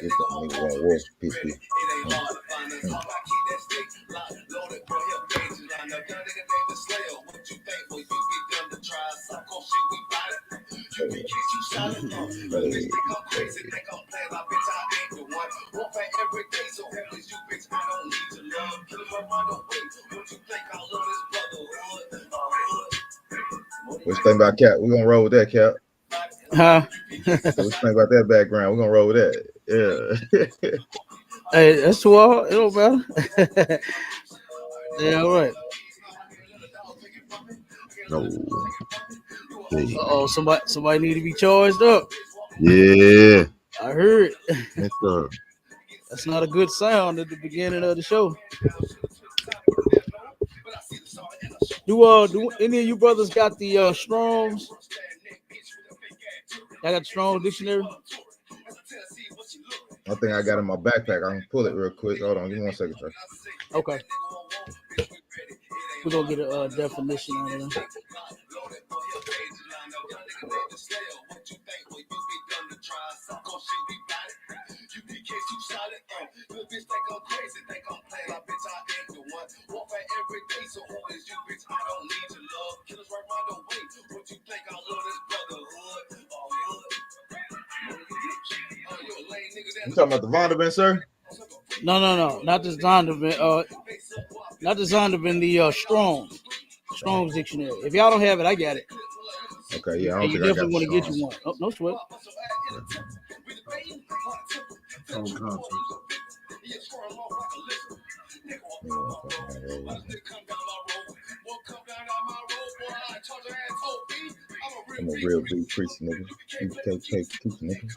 Get the nigga on wolf, PP. What you think about Cap? We're gonna roll with that, Cap. Huh? What you think about that background? We're gonna roll with that. Yeah. Hey, that's too hard. It don't matter. Yeah, all right. No. Hey. Oh, somebody need to be charged up. Yeah. I heard. That's That's not a good sound at the beginning of the show. Do any of you brothers got the Strong's? I got the Strong dictionary. I think I got in my backpack. I can pull it real quick. Hold on, give me 1 second, sir. Okay. We're gonna get a definition out of it. You talking about the Vondervan, sir? No, not the Zondervan. Not the Zondervan. The Strong's dictionary. If y'all don't have it, I got it. Okay, yeah, I don't you think I got definitely want to get Strong's. you one. Oh, no sweat. I'm a real big priest, nigga. ISUPK, nigga.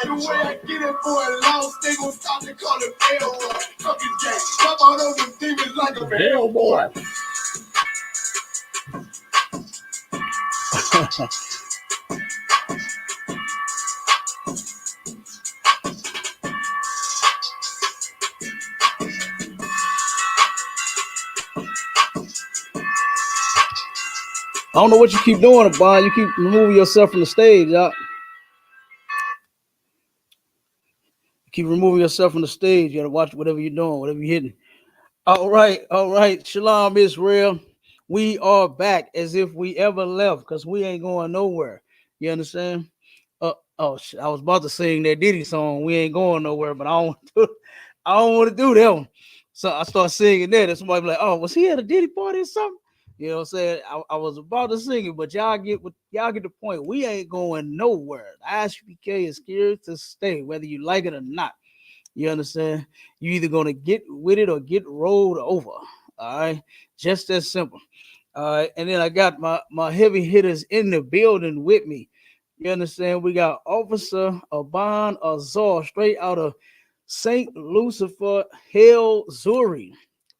The way I get it for a loss, they gon' stop and call it fail. Fucking gang, come out on them demons like a hell boy. I don't know what you keep doing, Bond. You keep removing yourself from the stage, y'all. You keep removing yourself from the stage. You gotta watch whatever you're doing, whatever you're hitting. All right. Shalom, Israel. We are back as if we ever left, because we ain't going nowhere. You understand? I was about to sing that Diddy song. We ain't going nowhere, but I don't want to do that one. So I start singing that, and somebody be like, "Oh, was he at a Diddy party or something?" You know what I'm saying? I was about to sing it, but y'all get the point. We ain't going nowhere. The ISUPK is here to stay, whether you like it or not. You understand? You either gonna get with it or get rolled over. All right, just that simple. All right, and then I got my heavy hitters in the building with me. You understand? We got Officer Aban Azar, straight out of St. Lucifer, Hell Zuri.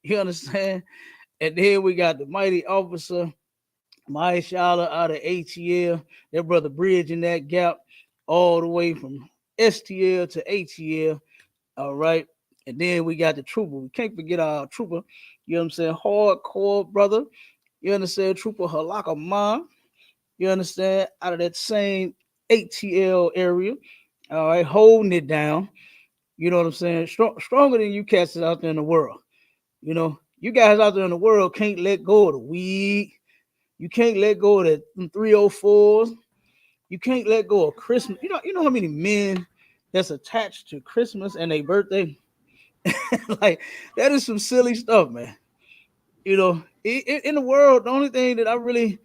You understand? And then we got the mighty Officer Maya Shala out of ATL. Their brother bridging that gap all the way from STL to ATL. All right. And then we got the trooper. We can't forget our trooper. You know what I'm saying? Hardcore brother. You understand? Trooper Halaka Ma. You understand? Out of that same ATL area. All right. Holding it down. You know what I'm saying? Stronger than you cats out there in the world. You know, you guys out there in the world can't let go of the weed. You can't let go of the 304s. You can't let go of Christmas. You know how many men that's attached to Christmas and their birthday? Like, that is some silly stuff, man. You know, in the world, the only thing that I really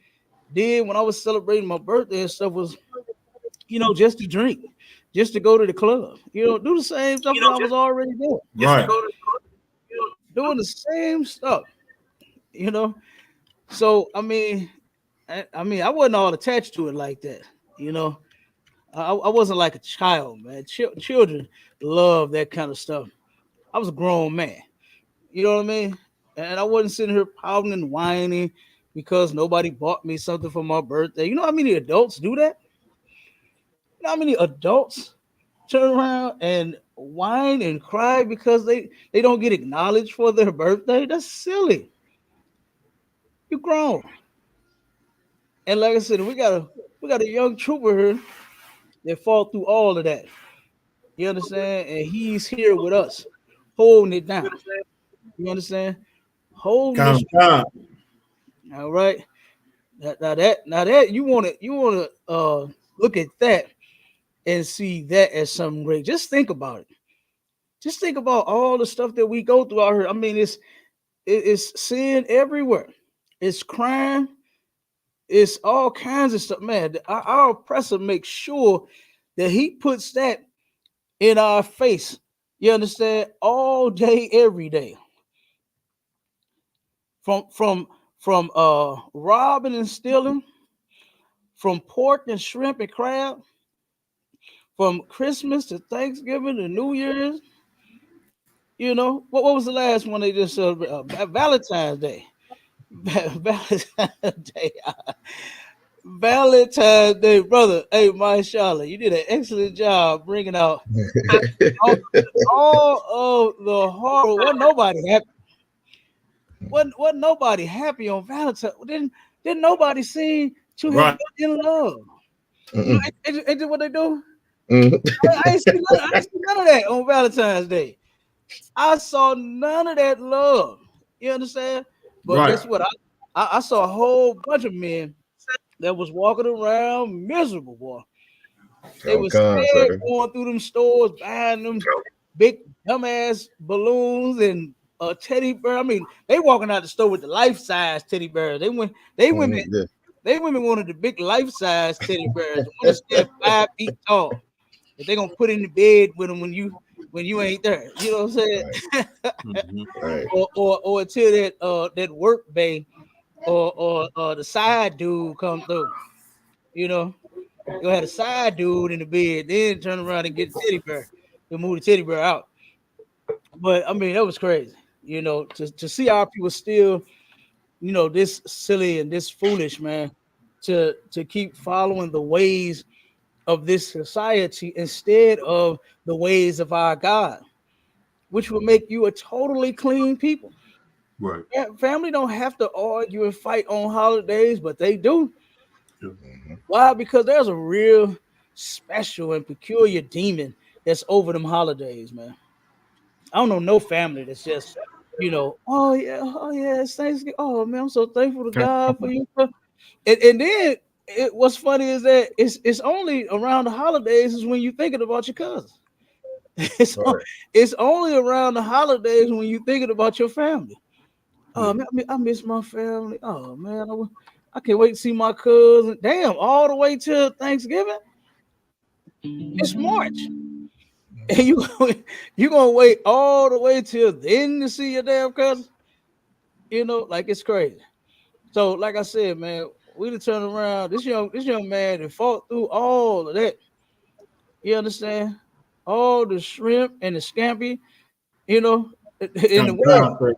did when I was celebrating my birthday and stuff was, just to drink, just to go to the club. Do the same stuff that I was already doing. Right. Doing the same stuff. You know, so I wasn't all attached to it like that. You know, I wasn't like a child, man. Children love that kind of stuff. I was a grown man. You know what I mean? And I wasn't sitting here pouting and whining because nobody bought me something for my birthday. You know how many adults do that? You know how many adults turn around and whine and cry because they don't get acknowledged for their birthday? That's silly. You're grown. And like I said, we got a young trooper here that fought through all of that. You understand? And he's here with us, holding it down. You understand? Holding this. All right. Now that you want to look at that and see that as something great. Just think about it. Just think about all the stuff that we go through out here. I mean, it's sin everywhere. It's crime. It's all kinds of stuff, man. Our oppressor makes sure that he puts that in our face. You understand? All day, every day. From robbing and stealing, from pork and shrimp and crab, from Christmas to Thanksgiving to New Year's. What was the last one they just celebrated? Valentine's Day. Valentine's Day. Valentine's Day, brother. Hey, mashallah, you did an excellent job bringing out all of the horror. Wasn't nobody happy. Wasn't nobody happy on Valentine's. Didn't nobody seem to have been in love. Ain't that what they do? I ain't seen none of that on Valentine's Day. I saw none of that love. You understand? But guess what? I saw a whole bunch of men that was walking around miserable, boy. They was sad going through them stores, buying them big dumbass balloons and a teddy bear. I mean, they walking out the store with the life-size teddy bears. Women wanted the big life-size teddy bears, the one that's 5 feet tall. That they're gonna put in the bed with them when you ain't there. You know what I'm saying? Right. or until that work bay or the side dude come through. You know. You had a side dude in the bed, then turn around and get the teddy bear, to move the teddy bear out. But I mean, that was crazy, to see our people still, this silly and this foolish, man, to keep following the ways of this society instead of the ways of our God, which will make you a totally clean people. Right. Family don't have to argue and fight on holidays, but they do. Mhm. Why? Because there's a real special and peculiar demon that's over them holidays, man. I don't know no family that's just, oh yeah, it's Thanksgiving. Oh man, I'm so thankful to God for you. And then what's funny is that it's only around the holidays is when you're thinking about your cousins. It's, Right. it's only around the holidays when you're thinking about your family. Oh man, I miss my family. Oh man, I can't wait to see my cousin. Damn, all the way till Thanksgiving. It's March, and you gonna wait all the way till then to see your damn cousin. Like it's crazy. So, like I said, man, we to turn around. This young man that fought through all of that. You understand? All the shrimp and the scampi, you know, in the world.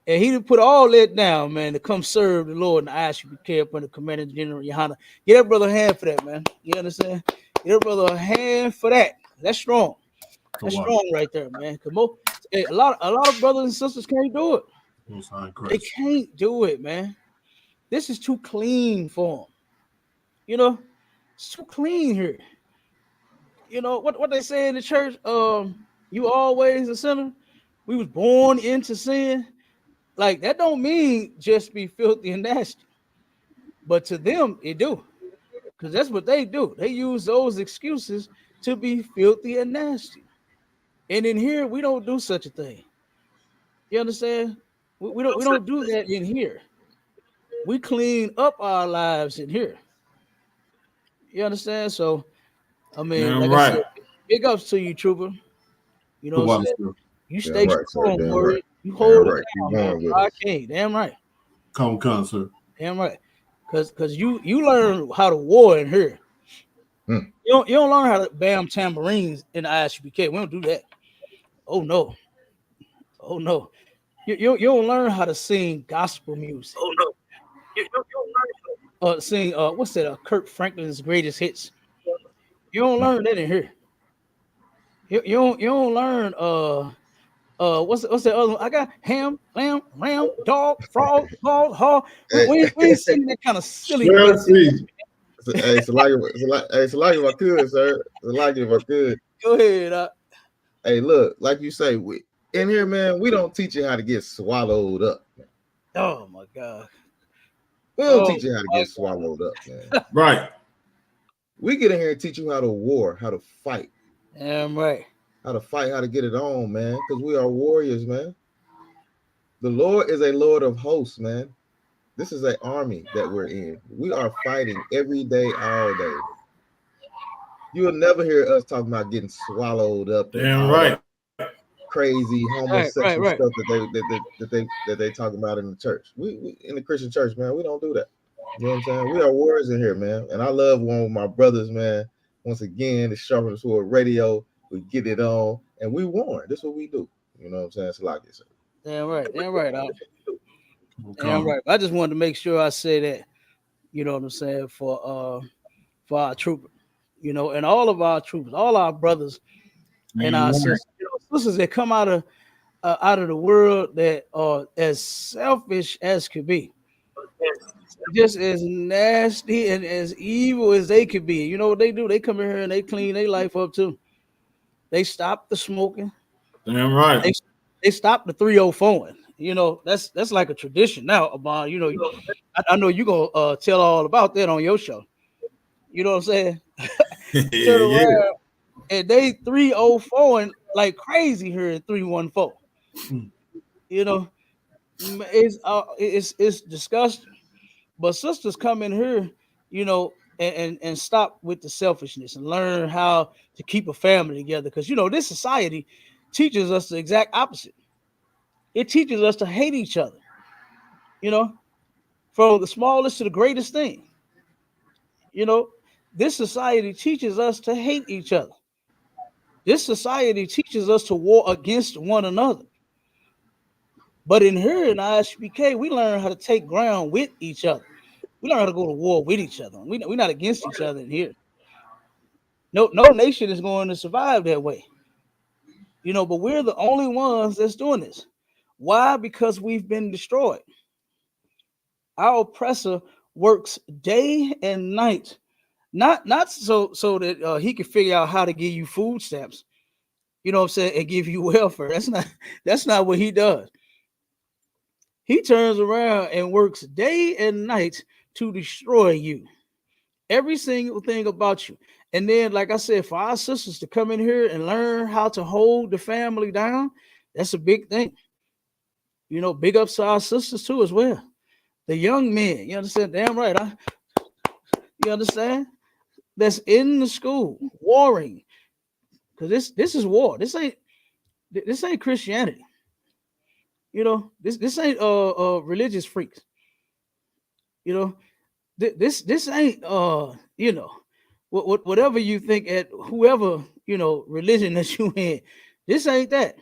And he done put all that down, man, to come serve the Lord in the ISUPK up under Commander General YAHANNA. Get that brother a hand for that, man. You understand? Get that brother a hand for that. That's strong. That's strong right there, man. A lot of brothers and sisters can't do it. They can't do it, man. This is too clean for them. It's too clean here. What they say in the church, you always a sinner. We was born into sin. Like that don't mean just be filthy and nasty. But to them, it do. Because that's what they do. They use those excuses to be filthy and nasty. And in here, we don't do such a thing. You understand? We don't do that in here. We clean up our lives in here. You understand? So I mean, like I said, big ups to you, Trooper. You know what I'm saying? You stay Damn right, sir. strong, Damn warrior. right. You Damn hold it right. Keep down, man. going with I us. can't. Damn right. Sir. Damn right. Cause you learn how to war in here. Hmm. You don't learn how to bam tambourines in the ISUPK. We don't do that. Oh no. Oh no. You don't learn how to sing gospel music. Oh no. You don't Sing what's that? Kurt Franklin's greatest hits. You don't learn that in here. You don't learn what's the other one? I got ham, lamb, ram, dog, frog, ball, hog. Hey, We ain't singing that kind of silly Well, message. see. hey, it's like if I could, sir. It's like if I could. Go ahead. Hey, look, like you say, in here, man, we don't teach you how to get swallowed up. Man. Oh my God. We don't teach you how to get swallowed up, man. Right. We get in here and teach you how to war, how to fight. Damn right. How to fight, how to get it on, man. Because we are warriors, man. The Lord is a Lord of hosts, man. This is an army that we're in. We are fighting every day, all day. You will never hear us talking about getting swallowed up. Damn right. Crazy homosexual Right. stuff that they talk about in the church. We in the Christian church, man, we don't do that. You know what I'm saying? We are warriors in here, man. And I love one of my brothers, man. Once again, it's Sharper Sword Radio. We get it on, and we warn. This is what we do. You know what I'm saying? It's like it. Damn right. Damn right. Damn right. I just wanted to make sure I say that. You know what I'm saying for our troopers. And all of our troopers, all our brothers and our sisters that come out of the world that are as selfish as could be, just as nasty and as evil as they could be. You know what they do? They come in here and they clean their life up too. They stop the smoking. Damn right. They stop the 304ing. That's like a tradition now. About I know you gonna tell all about that on your show. You know what I'm saying? Turn around and they 304ing like crazy here in 314. It's disgusting. But sisters come in here, and stop with the selfishness and learn how to keep a family together. Because this society teaches us the exact opposite. It teaches us to hate each other. From the smallest to the greatest thing. This society teaches us to hate each other. This society teaches us to war against one another. But in here in ISUPK, we learn how to take ground with each other. We learn how to go to war with each other. We're not against each other in here. No nation is going to survive that way. But we're the only ones that's doing this. Why? Because we've been destroyed. Our oppressor works day and night, not so that he can figure out how to give you food stamps. You know what I'm saying, and give you welfare. That's not what he does. He turns around and works day and night to destroy you. Every single thing about you. And then, like I said, for our sisters to come in here and learn how to hold the family down, that's a big thing. Big ups to our sisters too as well. The young men, you understand? Damn right. You understand? That's in the school warring, because this is war. This ain't Christianity. This ain't religious freaks. This ain't whatever you think at whoever religion that you in. This ain't that.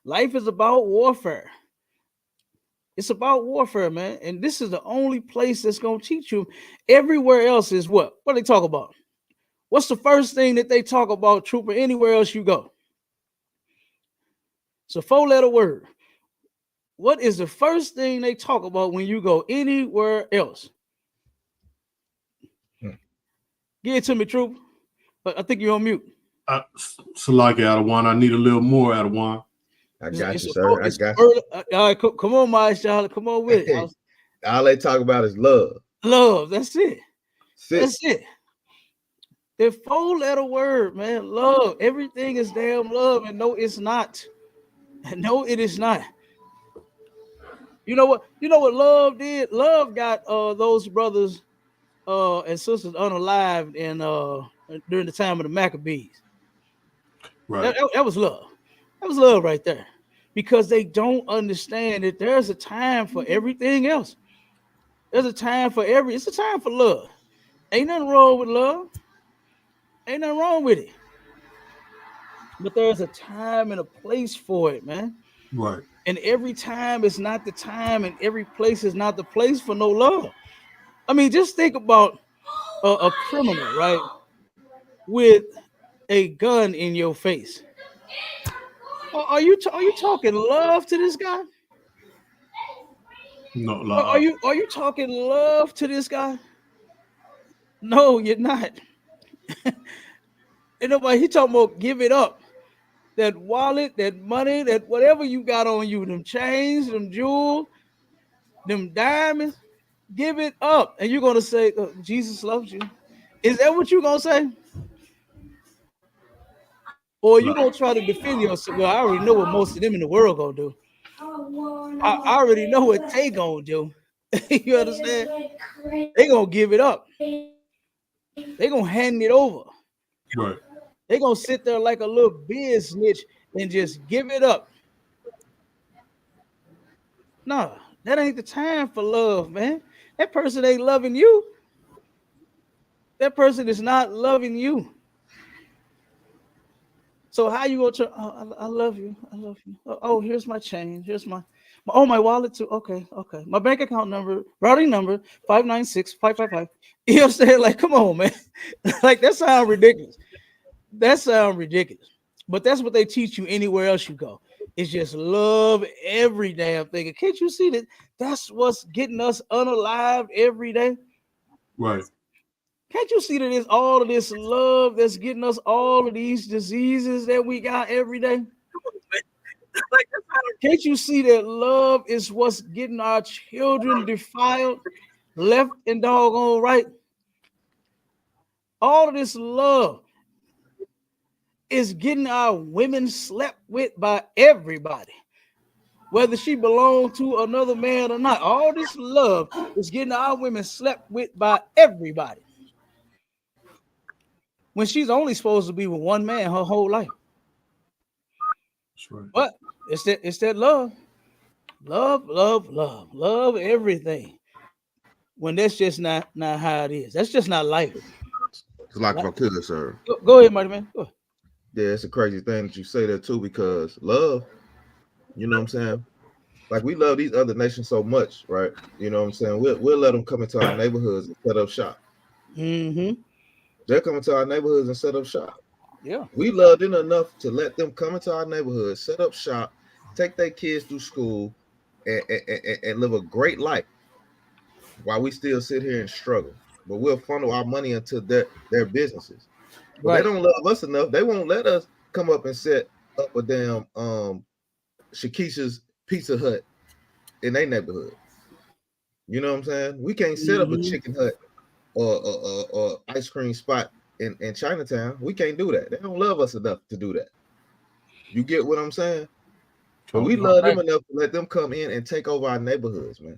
Life is about warfare. It's about warfare, man. And this is the only place that's gonna teach you. Everywhere else is what they talk about. What's the first thing that they talk about, trooper? Anywhere else you go, it's a 4-letter word. What is the first thing they talk about when you go anywhere else? Give it to me, trooper. But I think you're on mute. Salaki out of one. I need a little more out of one. I got you, sir. I got you. All right, come on, my Charlotte. Come on with it. All they talk about is love. Love. That's it. That's it. The 4-letter word, man. Love. Everything is damn love, and no, it's not. No, it is not. You know what? You know what love did? Love got those brothers and sisters unalived in during the time of the Maccabees. Right. That was love. That was love right there. Because they don't understand that there's a time for everything else. There's a time for it's a time for love. Ain't nothing wrong with love. Ain't nothing wrong with it. But there's a time and a place for it, man. Right. And every time is not the time, and every place is not the place for no love. I mean, just think about a criminal, right, with a gun in your face. Are you talking love to this guy? No, Are you talking love to this guy? No, you're not. And nobody, he talking about give it up. That wallet, that money, that whatever you got on you, them chains, them jewels, them diamonds, give it up. And you're gonna say, Jesus loves you. Is that what you're gonna say? Or you gonna try to defend yourself? Well, I already know what most of them in the world gonna do. I already know what they gonna do. You understand? They gonna give it up. They gonna hand it over. Right. They gonna sit there like a little biz snitch and just give it up. No, that ain't the time for love, man. That person ain't loving you. That person is not loving you. So how you gonna? I love you. I love you. Oh, here's my change. Here's my wallet too. Okay. My bank account number, routing number 596-555. You know what I'm saying? Like, come on, man. Like that sounds ridiculous. But that's what they teach you anywhere else you go. It's just love every damn thing. And can't you see that that's what's getting us unalived every day? Right. Can't you see that it's all of this love that's getting us all of these diseases that we got every day? Can't you see that love is what's getting our children defiled, left and doggone right? All of this love is getting our women slept with by everybody, whether she belonged to another man or not. All this love is getting our women slept with by everybody, when she's only supposed to be with one man her whole life. That's right. But it's that love everything. when that's just not how it is. That's just not life. It's like if Like, I could, sir. go ahead, Marty man. Go ahead. Yeah, it's a crazy thing that you say that too, because love, you know what I'm saying? Like we love these other nations so much, right? You know what I'm saying? We'll let them come into our neighborhoods and set up shop. Mm-hmm. They're coming to our neighborhoods and set up shop. Yeah. We love them enough to let them come into our neighborhood, set up shop, take their kids through school, and live a great life while we still sit here and struggle. But we'll funnel our money into their businesses. But they Right. don't love us enough. They won't let us come up and set up a damn Shakisha's Pizza Hut in their neighborhood. You know what I'm saying? We can't set up a Mm-hmm. chicken hut or ice cream spot in Chinatown. We can't do that. They don't love us enough to do that. You get what I'm saying? But we Totally love right. them enough to let them come in and take over our neighborhoods, man.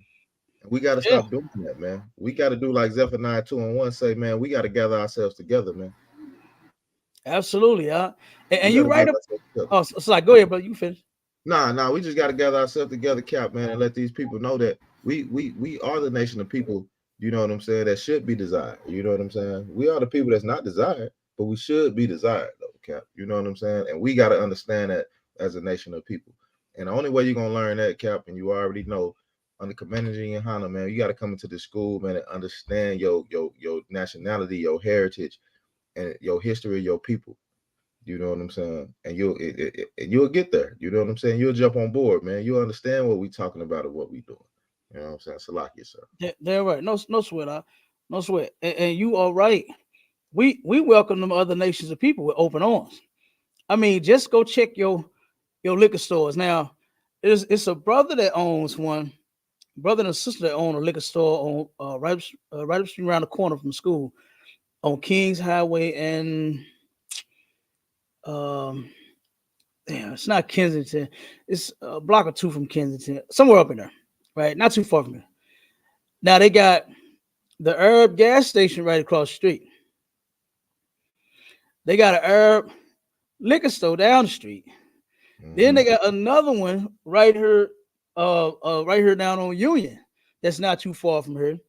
And we got to Yeah. stop doing that, man. We got to do like Zephaniah 2:1 say, man, we got to gather ourselves together, man. Absolutely. And We got you to right gather up. ourselves together. Oh, so like, go ahead, bro. You finish. Nah, we just got to gather ourselves together, Cap, man, and let these people know that we are the nation of people. You know what I'm saying? That should be desired. You know what I'm saying? We are the people that's not desired, but we should be desired, though, Cap. You know what I'm saying? And we got to understand that as a nation of people. And the only way you're gonna learn that, Cap, and you already know, under Commander and Hannah, man, you got to come into the school, man, and understand your nationality, your heritage, and your history, your people. You know what I'm saying? And you'll get there. You know what I'm saying? You'll jump on board, man. You'll understand what we talking about and what we doing. You know what I'm saying? Salaki, sir. They're right. No sweat. No sweat. And you are right. We welcome them other nations of people with open arms. I mean, just go check your liquor stores. Now, it's a brother that owns one, brother and a sister that own a liquor store on right up street around the corner from school on Kings Highway and um damn, it's not Kensington. It's a block or two from Kensington, somewhere up in there, right? Not too far from here. Now they got the Herb gas station right across the street. They got a Herb liquor store down the street. Then Mm-hmm. they got another one right here down on Union. That's not too far from here.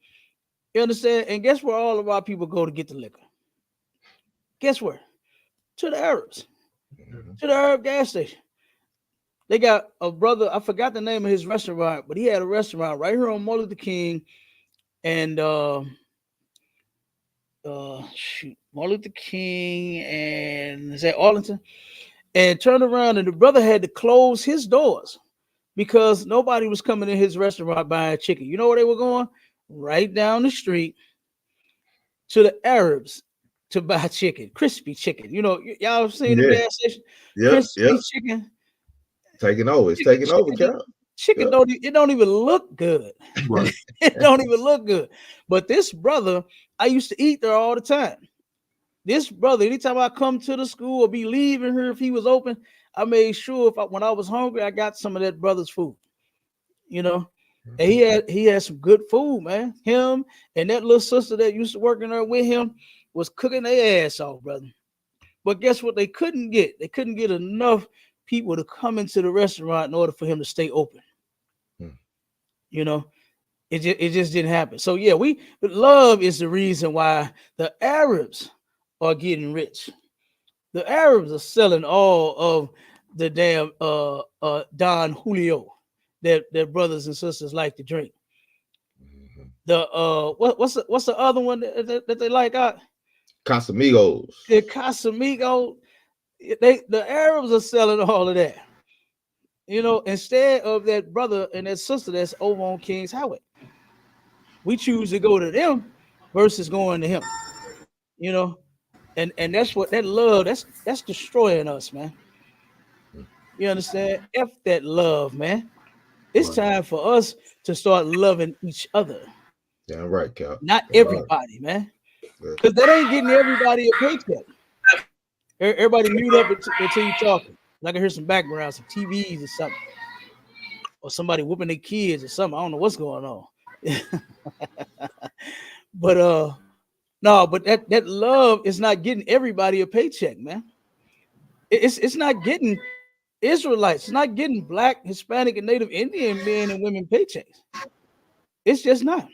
You understand? And guess where all of our people go to get the liquor? Guess where? To the Arabs, Mm-hmm. to the Arab gas station. They got a brother. I forgot the name of his restaurant, but he had a restaurant right here on Martin Luther King and Martin Luther King and is that Arlington? And turned around, and the brother had to close his doors because nobody was coming in his restaurant buying chicken. You know where they were going? Right down the street to the Arabs to buy chicken, crispy chicken. You know, y'all have seen them Yeah. gas station, Yep. crispy chicken. Taking over. It's Chicken, taking over, chicken, Cap. chicken Yep. don't it don't even look good. Right. It don't even look good. But this brother, I used to eat there all the time. This brother, anytime I come to the school or be leaving here, if he was open, I made sure when I was hungry, I got some of that brother's food. You know, and Mm-hmm. he had some good food, man. Him and that little sister that used to work in there with him was cooking their ass off, brother. But guess what? They couldn't get. They couldn't get enough people to come into the restaurant in order for him to stay open. You know, it just didn't happen. So yeah, but love is the reason why the Arabs are getting rich. The Arabs are selling all of the damn Don Julio that brothers and sisters like to drink. Mm-hmm. The what's the other one that they like out? Casamigos. The Casamigo. The Arabs are selling all of that. You know, instead of that brother and that sister that's over on King's Highway, we choose to go to them versus going to him. You know, and that's what that love that's destroying us, man. You understand? F that love, man. It's Right. time for us to start loving each other, Damn right, Cap. not Damn right. everybody, man. Yeah. Because that ain't getting everybody a paycheck. Everybody mute up until you talking. Like I can hear some background, some TVs or something, or somebody whooping their kids or something. I don't know what's going on. But no, but that love is not getting everybody a paycheck, man. It's not getting Israelites. It's not getting Black, Hispanic, and Native Indian men and women paychecks. It's just not.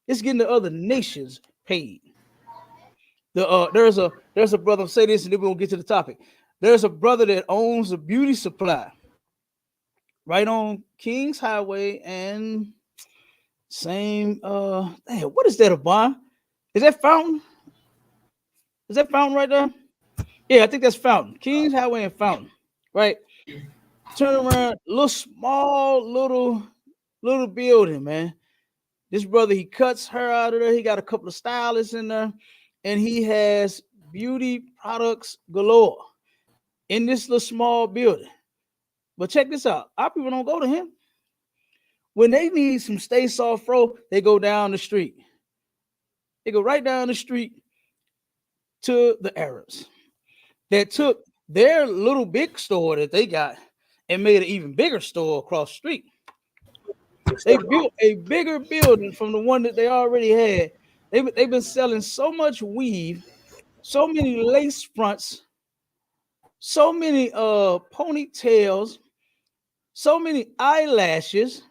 It's getting the other nations paid. There's a brother, say this and then we're gonna get to the topic. There's a brother that owns a beauty supply right on Kings Highway and same damn, what is that a bar? Is that Fountain? Is that Fountain right there? Yeah, I think that's Fountain. Kings Highway and Fountain. Right? Turn around, little building, man. This brother, he cuts her out of there. He got a couple of stylists in there, and he has beauty products galore in this little small building. But check this out. Our people don't go to him. When they need some Stay Soft Fro, they go down the street. They go right down the street to the Arabs that took their little big store that they got and made an even bigger store across the street. They built a bigger building from the one that they already had. They've been selling so much weave, so many lace fronts, so many ponytails, so many eyelashes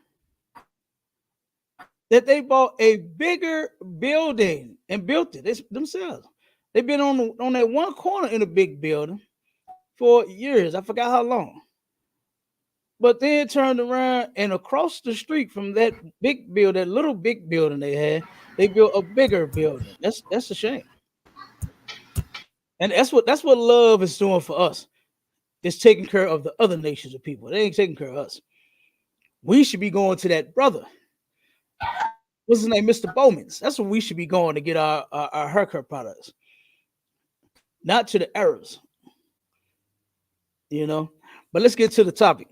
that they bought a bigger building and built it themselves. They've been on that one corner in a big building for years. I forgot how long. But then turned around and across the street from that big building, that little big building they had, they built a bigger building. That's a shame. And that's what love is doing for us. It's taking care of the other nations of people. They ain't taking care of us. We should be going to that brother. What's his name? Mr. Bowman's. That's what we should be going to get our haircut products. Not to the Arabs. You know. But let's get to the topic.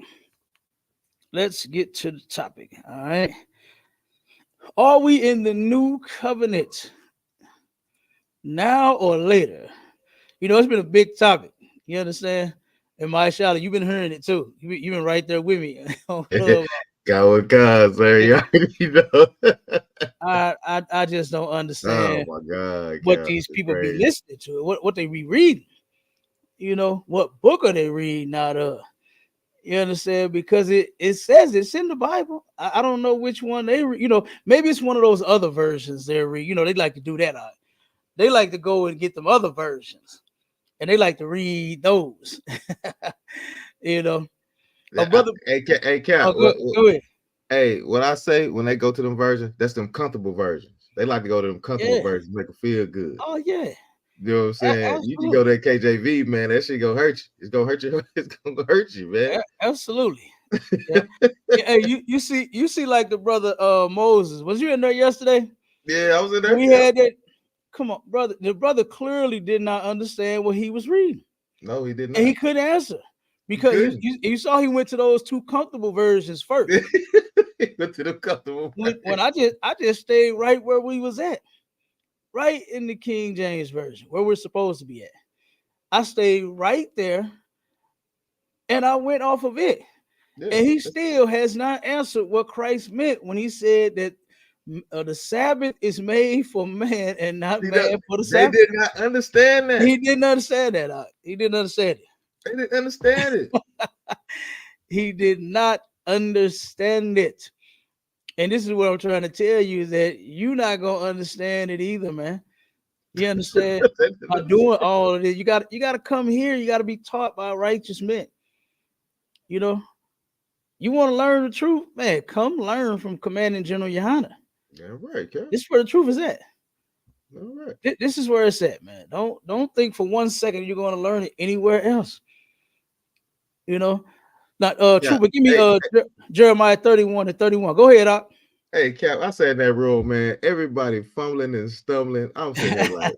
Let's get to the topic. All right. Are we in the new covenant now or later? You know, it's been a big topic. You understand? And my Charlotte, you've been hearing it too. You've been right there with me. Go with God, sir. You already know. I just don't understand Oh my God, what God, these it's people be crazy. listening to, what they be reading. You know, what book are they reading out of? You understand? Because it says it's in the Bible. I don't know which one they read. You know, maybe it's one of those other versions they read. You know, they like to do that. They like to go and get them other versions, and they like to read those. You know, a brother. Hey, Cap. Go ahead. Hey, what I say when they go to them versions, that's them comfortable versions. They like to go to them comfortable Yeah. versions, make them feel good. Oh yeah. You know what I'm saying? You can go to that KJV, man. That shit gonna hurt you. It's gonna hurt you. It's gonna hurt you, man. Absolutely. Yeah. Hey, you see like the brother Moses. Was you in there yesterday? Yeah, I was in there. We had that. Come on, brother. The brother clearly did not understand what he was reading. No, he did not. And he couldn't answer because you saw he went to those two comfortable versions first. He went to the comfortable. When I just stayed right where we was at, right in the King James version where we're supposed to be at. I stayed right there, and I went off of it. Yeah, and he still has not answered what Christ meant when he said that the Sabbath is made for man and not man for the Sabbath. They did not understand that. He didn't understand that. He didn't understand it. They didn't understand it. He did not understand it. And this is what I'm trying to tell you, that you're not gonna understand it either, man. You understand? By doing all of this, you got to come here. You got to be taught by righteous men. You know, you want to learn the truth, man. Come learn from Commanding General YAHANNA. Yeah, right. Okay. This is where the truth is at. All right. This is where it's at, man. Don't think for 1 second you're going to learn it anywhere else. You know, not true, but give me Jeremiah 31:31. Go ahead, Doc. Hey, Cap, I said in that room, man, everybody fumbling and stumbling. I'm sitting there like,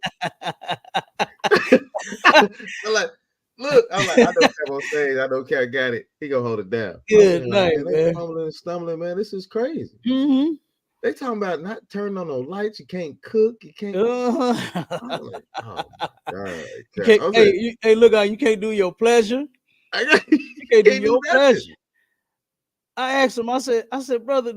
I'm like, look, I'm like, I know Cap on stage. I know Cap got it. He gonna hold it down. Good night, man. They fumbling and stumbling, man. This is crazy. Mm-hmm. They talking about not turning on no lights. You can't cook. You can't. I'm like, oh my God. Hey, look, you can't do your pleasure. You can't do your pleasure. I asked him. I said, brother,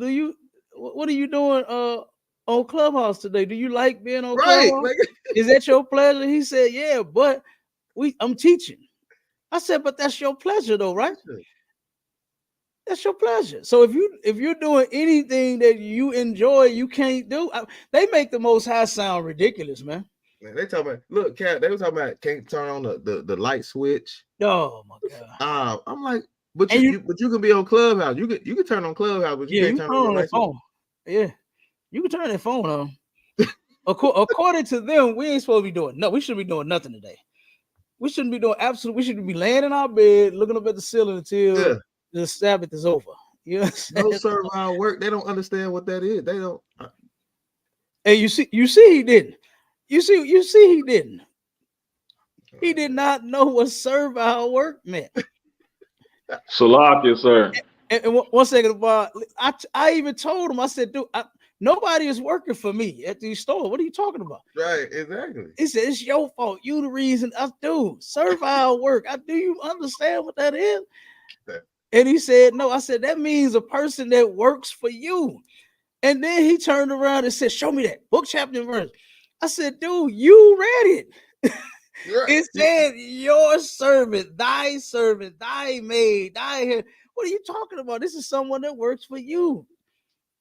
what are you doing on Clubhouse today? Do you like being on Clubhouse? Is that your pleasure? He said, yeah, but I'm teaching. I said, but that's your pleasure though, right? That's your pleasure. So if you're doing anything that you enjoy, you can't do. They make the Most High sound ridiculous, man. Man, they talking about, look, Cap, they were talking about can't turn on the light switch. Oh my god. I'm like, but And you can be on Clubhouse. You can turn on Clubhouse, but you yeah, can't you turn turn on your on that light switch. phone. Yeah, you can turn that phone on. According to them, we ain't supposed to be doing. No, we shouldn't be doing nothing today. We shouldn't be doing absolutely. We should be laying in our bed, looking up at the ceiling until Yeah. the Sabbath is over. You know what I'm saying? No servile work. They don't understand what that is. They don't. Hey, you see, he didn't. You see, he didn't. He did not know what servile work meant. Salakia, sir. And 1 second, Bob. I even told him. I said, dude, nobody is working for me at these stores. What are you talking about? Right, exactly. He said, it's your fault. You the reason. I do servile work. Do you understand what that is? And he said, no. I said, that means a person that works for you. And then he turned around and said, show me that book, chapter, and verse. I said, dude, you read it. Right. It said, your servant, thy maid, thy. What are you talking about? This is someone that works for you.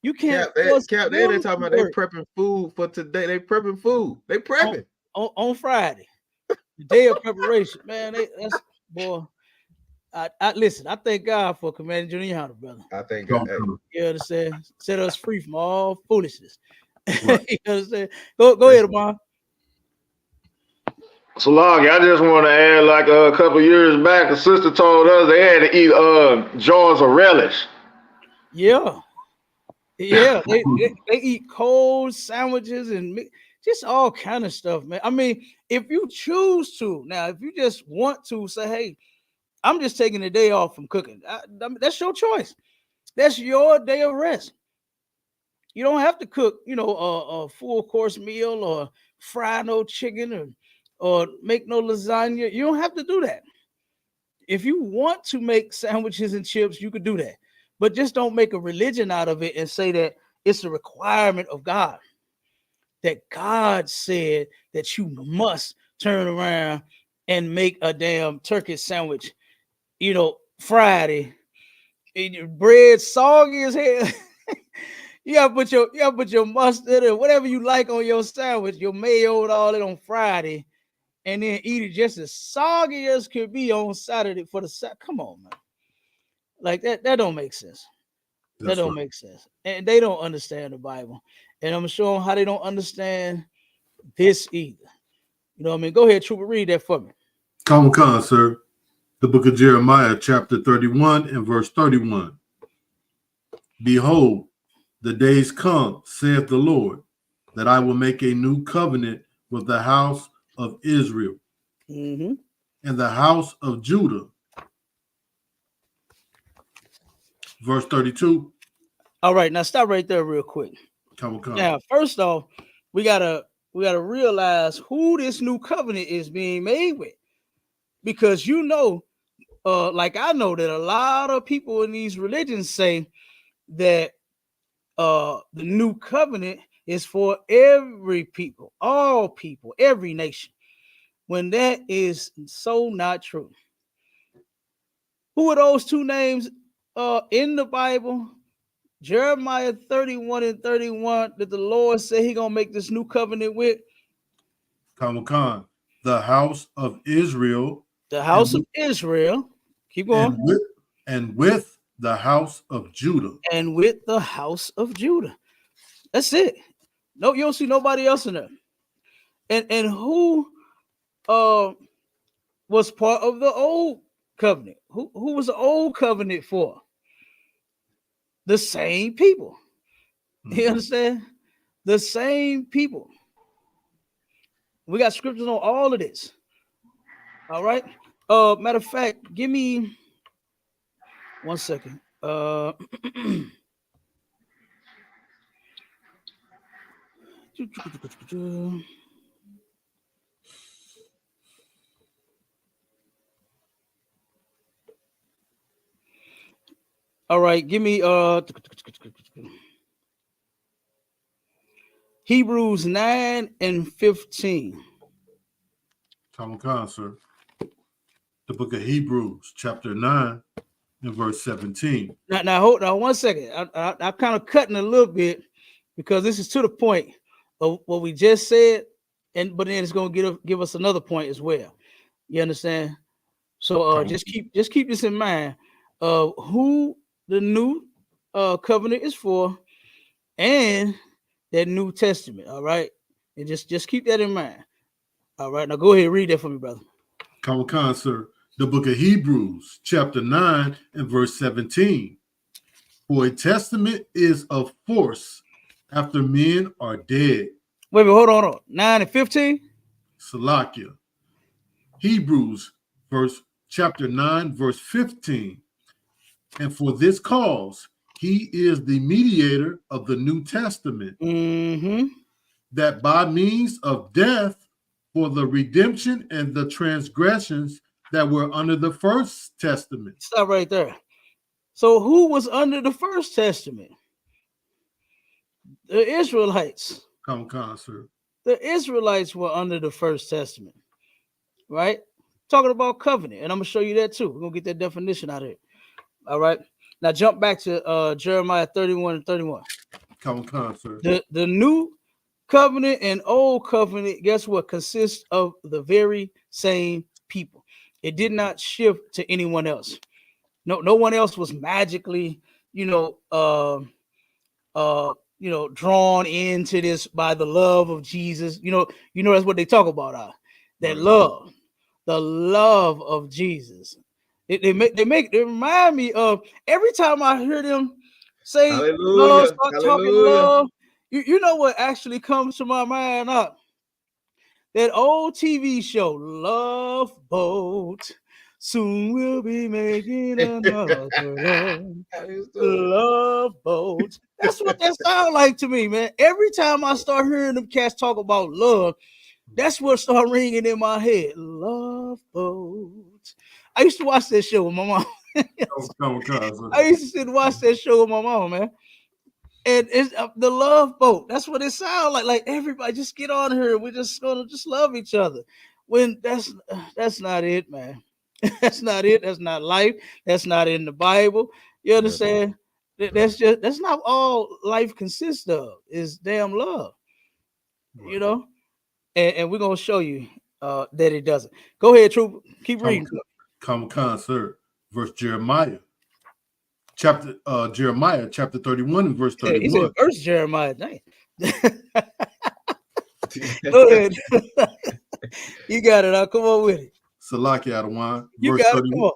You can't force Cap, they talking about they prepping food for today. They prepping food. They prepping on Friday, the day of preparation. Man, that's boy. I listen. I thank God for Commander Junior Hunter, brother. I think God, you understand? Set us free from all foolishness. Right. You understand? Go ahead, Amon. Salakia, I just want to add, like a couple years back, a sister told us they had to eat jars of relish. Yeah. Yeah, they eat cold sandwiches and just all kind of stuff, man. I mean, if you choose to, now, if you just want to say, hey, I'm just taking a day off from cooking, that's your choice. That's your day of rest. You don't have to cook, a full course meal or fry no chicken or make no lasagna. You don't have to do that. If you want to make sandwiches and chips, you could do that. But just don't make a religion out of it and say that it's a requirement of God. That God said that you must turn around and make a damn turkey sandwich, Friday. And your bread soggy as hell. You gotta put your mustard or whatever you like on your sandwich, your mayo and all that on Friday, and then eat it just as soggy as could be on Saturday for the come on, man. Like that don't make sense. That don't make sense. And they don't understand the Bible. And I'm showing how they don't understand this either. You know what I mean? Go ahead, Trooper, read that for me. Come on, sir. The book of Jeremiah, chapter 31 and verse 31. Behold, the days come, saith the Lord, that I will make a new covenant with the house of Israel and the house of Judah. Verse 32. All right, now stop right there real quick. Come. Now, first off, we gotta realize who this new covenant is being made with. Because like I know that a lot of people in these religions say that the new covenant is for every people, all people, every nation, when that is so not true. Who are those two names in the Bible? Jeremiah 31 and 31 that the Lord said he gonna make this new covenant with? Come. The house of Israel. The house of Israel. Keep going. And with the house of Judah. And with the house of Judah. That's it. No, you don't see nobody else in there. And who was part of the old covenant? Who was the old covenant for? The same people. You understand? The same people. We got scriptures on all of this. All right. Matter of fact, give me 1 second. All right, give me Hebrews 9 and 15. Come, sir. The book of Hebrews, chapter 9 in verse 17. Now hold on 1 second. I'm kind of cutting a little bit because this is to the point of what we just said, but then it's going to give us another point as well. You understand? So just keep this in mind of who the new covenant is for and that New Testament. All right, and just keep that in mind. All right, now go ahead and read that for me, brother. Come on, sir. The book of Hebrews, chapter 9 and verse 17. For a testament is of force after men are dead. Wait, hold on. 9 and 15. Salakia. Hebrews, chapter 9, verse 15. And for this cause, he is the mediator of the New Testament, that by means of death for the redemption and the transgressions that were under the first testament. Stop right there. So who was under the first testament? The Israelites. Come on, sir. The Israelites were under the first testament, right? Talking about covenant, and I'm gonna show you that too. We're gonna get that definition out of it. All right. Now jump back to Jeremiah 31 and 31. Come on, sir. The new covenant and old covenant, guess what? Consists of the very same people. It did not shift to anyone else. No one else was magically, drawn into this by the love of Jesus. That's what they talk about. That love, the love of Jesus. They remind me of every time I hear them say love, start talking love. You know what actually comes to my mind up? That old TV show, Love Boat. Soon we'll be making another love boat. That's what that sounds like to me, man. Every time I start hearing them cats talk about love, that's what start ringing in my head. Love boat. I used to watch that show with my mom. I used to sit and watch that show with my mom, man. And it's the love boat. That's what it sounds like. Like everybody just get on here. We're just gonna just love each other. When that's not it, man. That's not it. That's not life. That's not in the Bible. You understand? That's not all life consists of. Is damn love. Right. And we're gonna show you that it doesn't. Go ahead, Troop. Keep reading. Come on, sir. Verse Jeremiah. Chapter 31 and verse 31. He said verse Jeremiah. Dang. Go ahead. You got it. I'll come on with it. Salaki Adawan. You got it. Come on.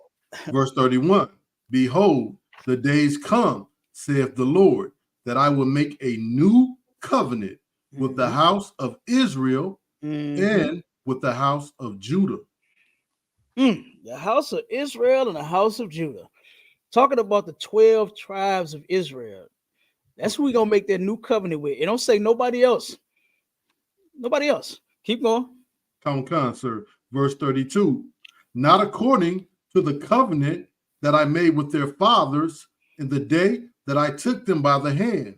Verse 31. Behold, the days come, saith the Lord, that I will make a new covenant with the house of Israel and with the house of Judah. The house of Israel and the house of Judah. Talking about the 12 tribes of Israel. That's who we're going to make that new covenant with. It don't say nobody else. Nobody else. Keep going. Come on, sir. Verse 32. Not according to the covenant that I made with their fathers in the day that I took them by the hand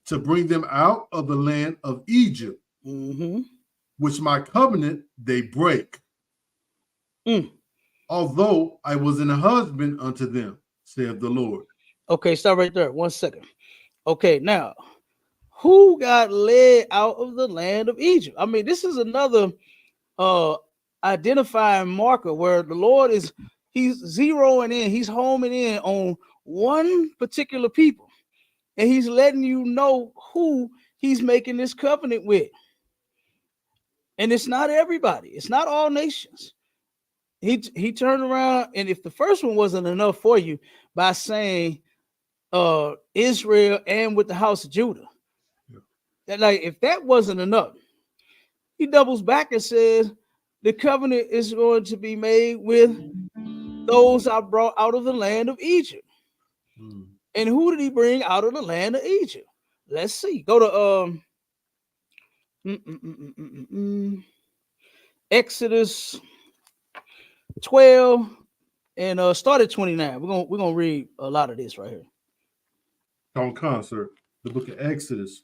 to bring them out of the land of Egypt, which my covenant they break. Although I was an husband unto them, saith the Lord. Okay, stop right there. 1 second. Okay, now, who got led out of the land of Egypt? I mean, this is another identifying marker where the Lord he's zeroing in, he's homing in on one particular people, and he's letting you know who he's making this covenant with. And it's not everybody. It's not all nations. He turned around, and if the first one wasn't enough for you by saying Israel and with the house of Judah, that like if that wasn't enough, he doubles back and says the covenant is going to be made with those I brought out of the land of Egypt. And who did he bring out of the land of Egypt? Let's see. Go to Exodus 12 and start at 29. We're gonna read a lot of this right here. On concert, the book of Exodus,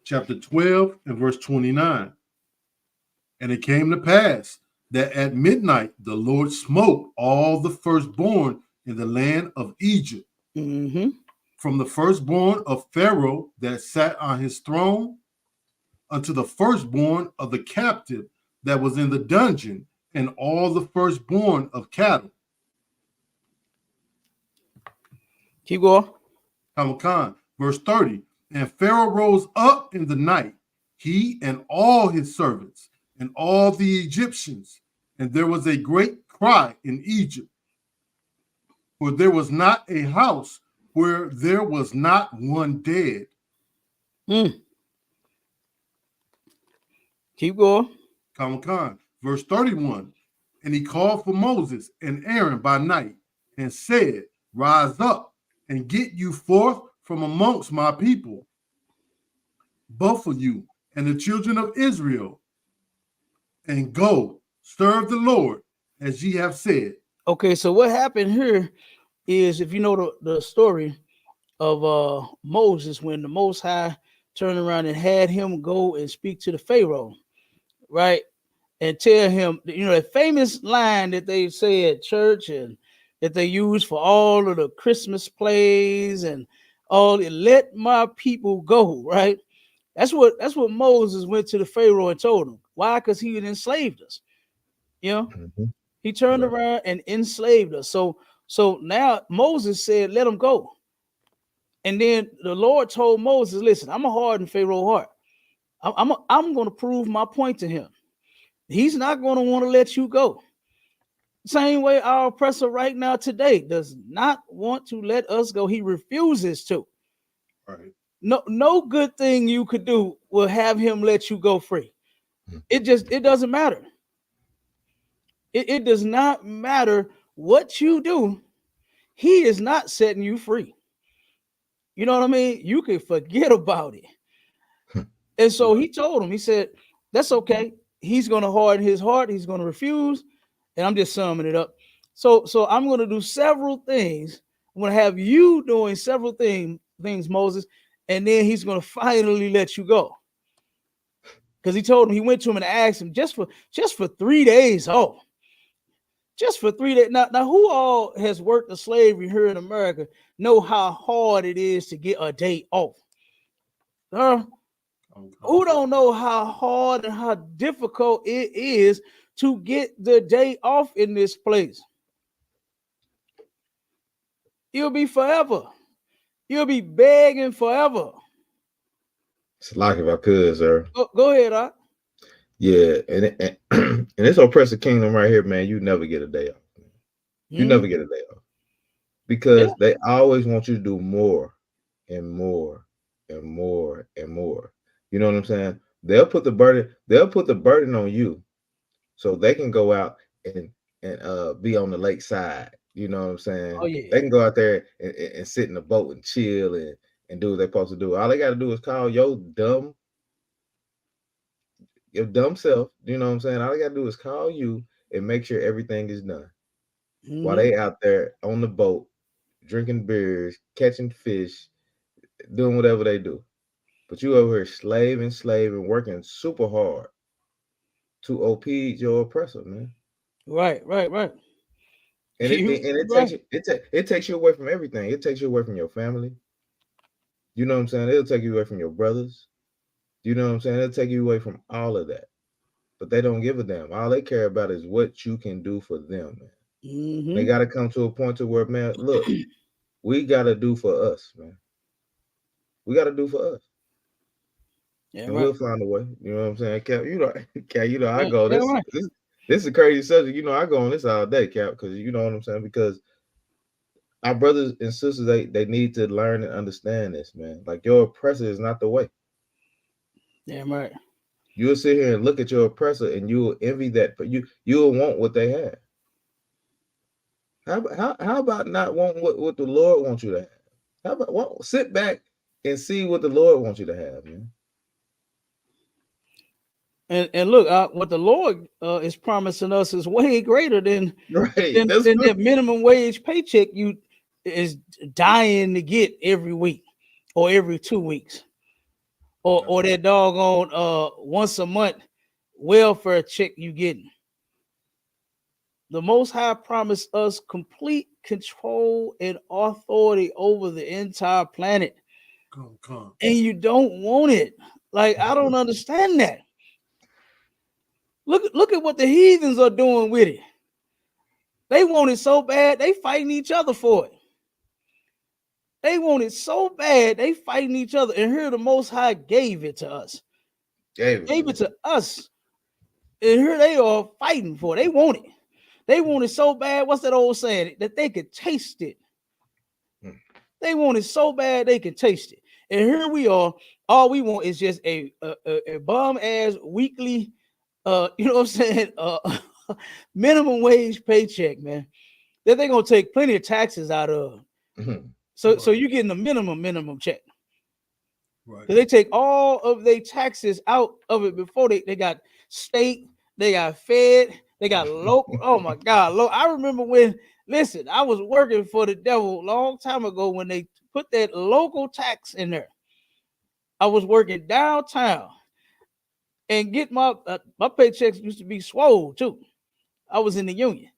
chapter 12 and verse 29. And it came to pass that at midnight the Lord smote all the firstborn in the land of Egypt, Mm-hmm. from the firstborn of Pharaoh that sat on his throne unto the firstborn of the captive that was in the dungeon, and all the firstborn of cattle. Keep going. Verse 30. And Pharaoh rose up in the night, he and all his servants, and all the Egyptians, and there was a great cry in Egypt, for there was not a house where there was not one dead. Mm. Keep going. Verse 31. And he called for Moses and Aaron by night and said, Rise up and get you forth from amongst my people, both of you and the children of Israel, and go serve the Lord as ye have said. Okay, so what happened here is, if you know the story of Moses, when the Most High turned around and had him go and speak to the Pharaoh, right? And tell him, the famous line that they say at church and that they use for all of the Christmas plays and all, let my people go, right? That's what Moses went to the Pharaoh and told him. Why? Because he had enslaved us. Mm-hmm. He turned Right. around and enslaved us. So now Moses said, let him go. And then the Lord told Moses, listen, I'm a harden Pharaoh's heart. I'm going to prove my point to him. He's not going to want to let you go. Same way our oppressor right now today does not want to let us go. He refuses to. Right. No good thing you could do will have him let you go free. It doesn't matter. It does not matter what you do. He is not setting you free. You know what I mean? You can forget about it. And so he told him, he said, that's okay. He's going to harden his heart. He's going to refuse. And I'm just summing it up. So I'm going to do several things. I'm going to have you doing several things, Moses. And then he's going to finally let you go. Because he told him, he went to him and asked him just for 3 days. Oh, just for 3 days. Now, who all has worked the slavery here in America know how hard it is to get a day off? Who don't know how hard and how difficult it is to get the day off in this place? You'll be forever. You'll be begging forever. It's like if I could, sir. Go ahead, Doc. Yeah, and this oppressive kingdom right here, man, you never get a day off. You never get a day off. Because they always want you to do more and more and more and more. You know what I'm saying? They'll put the burden on you so they can go out and be on the lake side. You know what I'm saying? Oh, yeah. They can go out there and sit in the boat and chill and do what they're supposed to do. All they got to do is call your dumb self. You know what I'm saying? All they got to do is call you and make sure everything is done. While they out there on the boat, drinking beers, catching fish, doing whatever they do. But you over here slaving, working super hard to appease your oppressor, man. Right. And it takes you away from everything. It takes you away from your family. You know what I'm saying? It'll take you away from your brothers. You know what I'm saying? It'll take you away from all of that. But they don't give a damn. All they care about is what you can do for them, man. They got to come to a point to where, man, look, we got to do for us, man. We got to do for us. Yeah, and right. we'll find a way. You know what I'm saying, Cap? Cap, I Yeah, go yeah, this, right. this is a crazy subject. I go on this all day, Cap, because you know what I'm saying. Because our brothers and sisters, they need to learn and understand this, man. Like your oppressor is not the way. Damn right. You'll sit here and look at your oppressor, and you'll envy that, but you'll want what they have. How about not wanting what the Lord wants you to have? How about sit back and see what the Lord wants you to have, man? And look, what the Lord is promising us is way greater than Right. than that minimum wage paycheck you is dying to get every week or every 2 weeks, or that doggone once a month welfare check you getting. The Most High promised us complete control and authority over the entire planet, Come. and you don't want it. Like, I don't understand that. Look at what the heathens are doing with it. They want it so bad, they fighting each other for it. They want it so bad, they fighting each other. And here the Most High gave it to us. Gave it to us. And here they are fighting for it. They want it. They want it so bad. What's that old saying? That they could taste it. They want it so bad they can taste it. And here we are. All we want is just a bum ass weekly, you know what I'm saying? Minimum wage paycheck, man. That they're gonna take plenty of taxes out of. So you're getting a minimum check. Right. They take all of their taxes out of it before they got state, they got fed, they got local. Oh my God. I remember when, listen, I was working for the devil a long time ago when they put that local tax in there. I was working downtown and get my paychecks used to be swole too. I was in the union.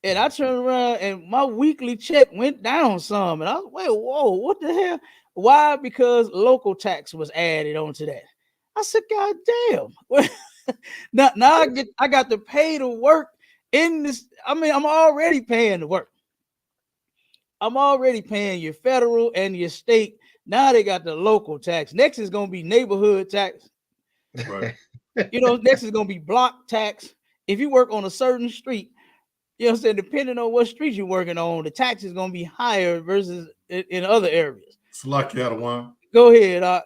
And I turned around and my weekly check went down some. And I was, wait, whoa, what the hell? Why? Because local tax was added onto that. I said, God damn. now I got to pay to work in this. I mean, I'm already paying to work. I'm already paying your federal and your state. Now they got the local tax. Next is going to be neighborhood tax. Right. You know, next is going to be block tax. If you work on a certain street, you know what I'm saying, depending on what street you're working on, the tax is going to be higher versus in other areas. Salaki Adawan. Go ahead.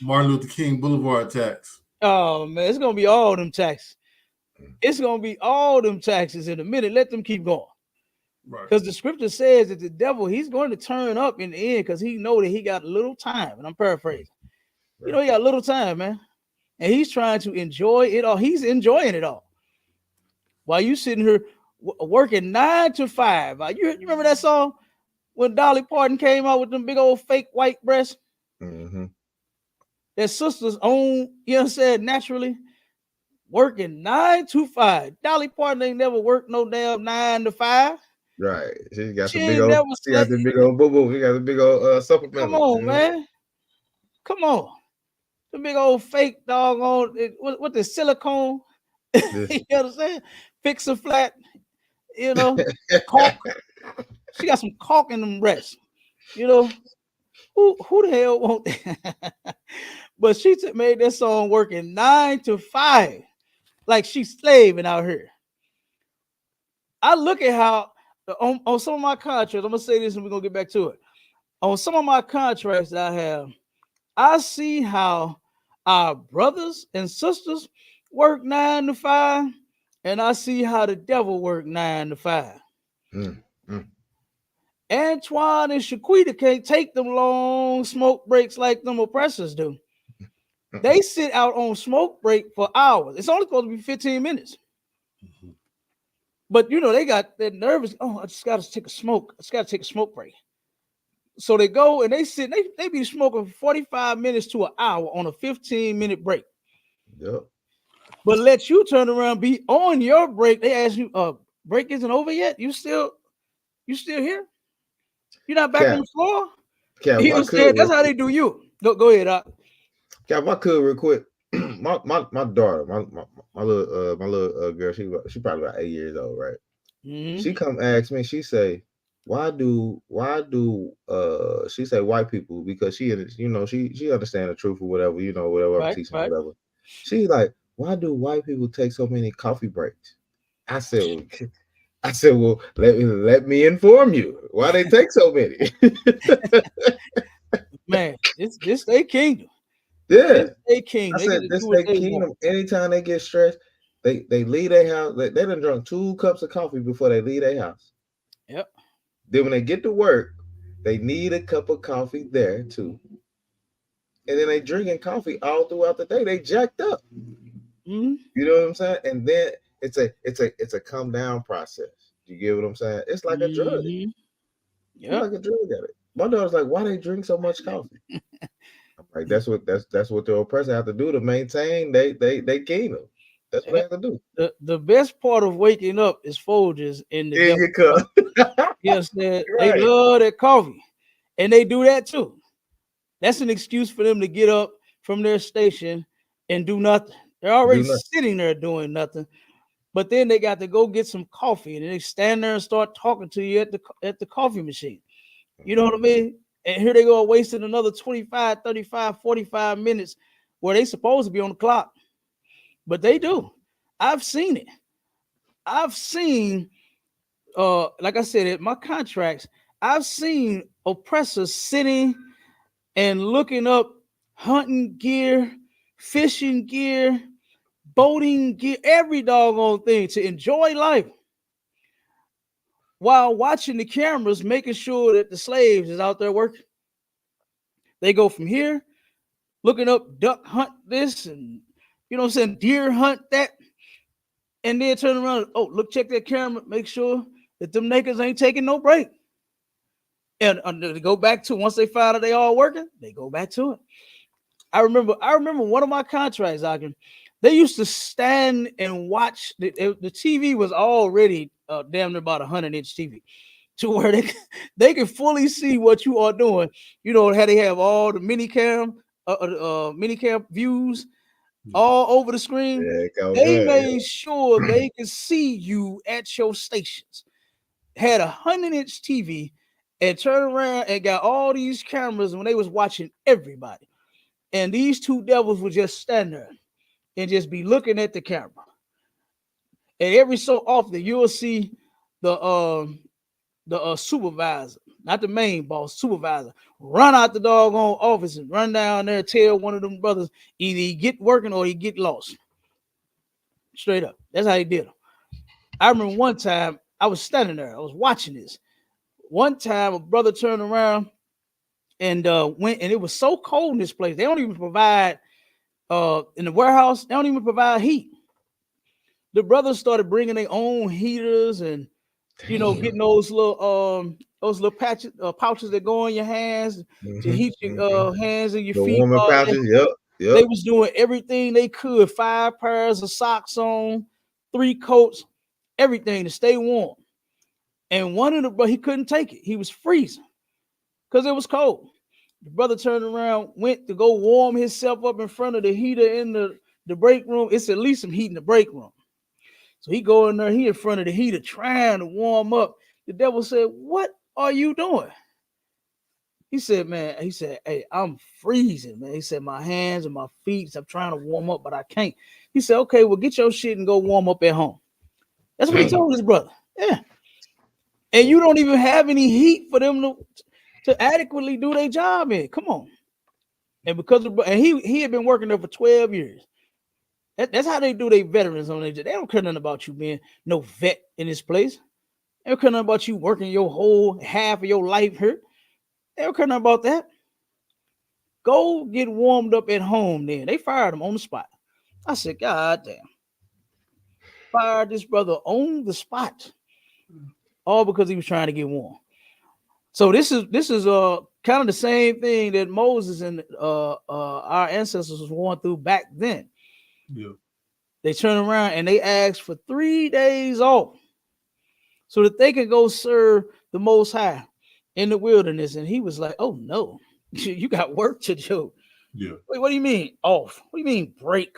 Martin Luther King Boulevard tax. Oh, man, it's going to be all them taxes. It's going to be all them taxes in a minute. Let them keep going. Right. Because the scripture says that the devil, he's going to turn up in the end because he know that he got a little time. And I'm paraphrasing. Right. You know, he got a little time, man. And he's trying to enjoy it all. He's enjoying it all. While you sitting here working 9 to 5. You remember that song when Dolly Parton came out with them big old fake white breasts? Mm-hmm. That sisters own, you know what I'm saying, naturally. Working 9 to 5. Dolly Parton ain't never worked no damn 9 to 5. Right. She got the big old boo-boo. She got the big old supplement. Come on, man. Come on. The big old fake doggone with the silicone. You know what I'm saying? Fix a flat, you know, caulk. She got some caulk in them breasts. You know, who the hell want that? But she made that song working 9 to 5, like she's slaving out here. I look at how on some of my contracts, I'm gonna say this and we're gonna get back to it. On some of my contracts that I have, I see how our brothers and sisters work 9 to 5, and I see how the devil work 9 to 5. Antoine and Shaquita can't take them long smoke breaks like them oppressors do. They sit out on smoke break for hours. It's only supposed to be 15 minutes. But, you know, they got that nervous. Oh, I just got to take a smoke. I just got to take a smoke break. So they go and they sit. They be smoking 45 minutes to an hour on a 15-minute break. Yep. But let you turn around, be on your break. They ask you, break isn't over yet? You still here? You're not back on the floor? That's how they do you. Go ahead, Cap, if I could real quick. my daughter, my little girl, she probably about 8 years old, right? Mm-hmm. She come ask me, she say, why do she say white people, because she understand the truth or whatever, you know, whatever I'm teaching, whatever. She's like, why do white people take so many coffee breaks? I said, well, let me inform you why they take so many. Man, this they kingdom. Yeah, they king. I said this they kingdom. Anytime they get stressed, they leave their house. They done drunk 2 cups of coffee before they leave their house. Yep. Then when they get to work, they need a cup of coffee there too. And then they drinking coffee all throughout the day. They jacked up. Mm-hmm. You know what I'm saying? And then it's a come down process. You get what I'm saying? It's like a drug. Yeah, it's like a drug addict. My daughter's like, why they drink so much coffee? I'm like, that's what the oppressor have to do to maintain they kingdom. That's what they have to do. The best part of waking up is Folgers in the In devil. your cup. Yes, they Right. love that coffee, and they do that too. That's an excuse for them to get up from their station and do nothing. They're already Do nothing. sitting there doing nothing, but then they got to go get some coffee, and they stand there and start talking to you at the coffee machine. You know what I mean? And here they go wasting another 25, 35, 45 minutes where they supposed to be on the clock. But they do. I've seen it. I've seen, like I said, at my contracts, I've seen oppressors sitting and looking up hunting gear, fishing gear, boating gear, every doggone thing to enjoy life while watching the cameras, making sure that the slaves is out there working. They go from here, looking up duck hunt this and you know what I'm saying, deer hunt that, and then turn around. Oh, look, check that camera, make sure that them niggas ain't taking no break. And they go back to once they find out they all working, they go back to it. I remember one of my contracts, they used to stand and watch. The TV was already damn near about 100-inch TV, to where they can fully see what you are doing. You know how they have all the minicam views all over the screen. Yeah, They good. made sure they could see you at your stations. Had 100-inch TV and turned around and got all these cameras when they was watching everybody. And these two devils would just stand there and just be looking at the camera. And every so often you'll see the supervisor, not the main boss, supervisor, run out the doggone office and run down there and tell one of them brothers either he get working or he get lost. Straight up. That's how he did it. I remember one time I was standing there, I was watching this. One time a brother turned around and went, and it was so cold in this place. They don't even provide in the warehouse, they don't even provide heat. The brothers started bringing their own heaters and getting those little patches, pouches that go on your hands to heat your hands and your The feet. warming pouches. Yep. They was doing everything they could, 5 pairs of socks on, 3 coats, everything to stay warm. And one of the he couldn't take it. He was freezing because it was cold. The brother turned around, went to go warm himself up in front of the heater in the break room. It's at least some heat in the break room. So he go in there, he in front of the heater trying to warm up. The devil said, "What are you doing?" He said, "Hey, I'm freezing, man." He said, "My hands and my feet, I'm trying to warm up, but I can't." He said, "Okay, well, get your shit and go warm up at home." That's what he told his brother. Yeah. And you don't even have any heat for them to adequately do their job in. Come on. And he had been working there for 12 years. That's how they do their veterans on their job. They don't care nothing about you being no vet in this place. They don't care nothing about you working your whole half of your life here. They don't care nothing about that. Go get warmed up at home then. They fired him on the spot. I said, God damn. Fired this brother on the spot. All because he was trying to get warm. So this is kind of the same thing that Moses and our ancestors was going through back then. Yeah. They turn around and they ask for 3 days off so that they can go serve the Most High in the wilderness. And he was like, "Oh no, you got work to do." Yeah. Wait, what do you mean off? What do you mean break?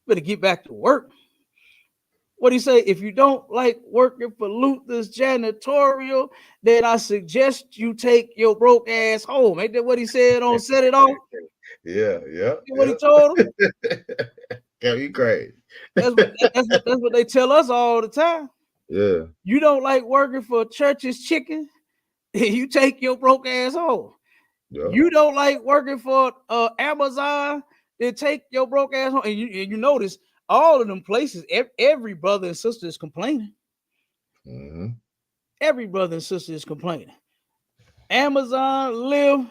Better get back to work. What do you say? If you don't like working for Luther's janitorial, then I suggest you take your broke ass home. Ain't that what he said on Set It Off? Yeah. What he told him? Can't be crazy. That's what they tell us all the time. Yeah. You don't like working for Church's Chicken, you take your broke ass home. Yeah. You don't like working for Amazon, then take your broke ass home. And you notice all of them places, every brother and sister is complaining. Mm-hmm. Every brother and sister is complaining. Amazon, Lyft,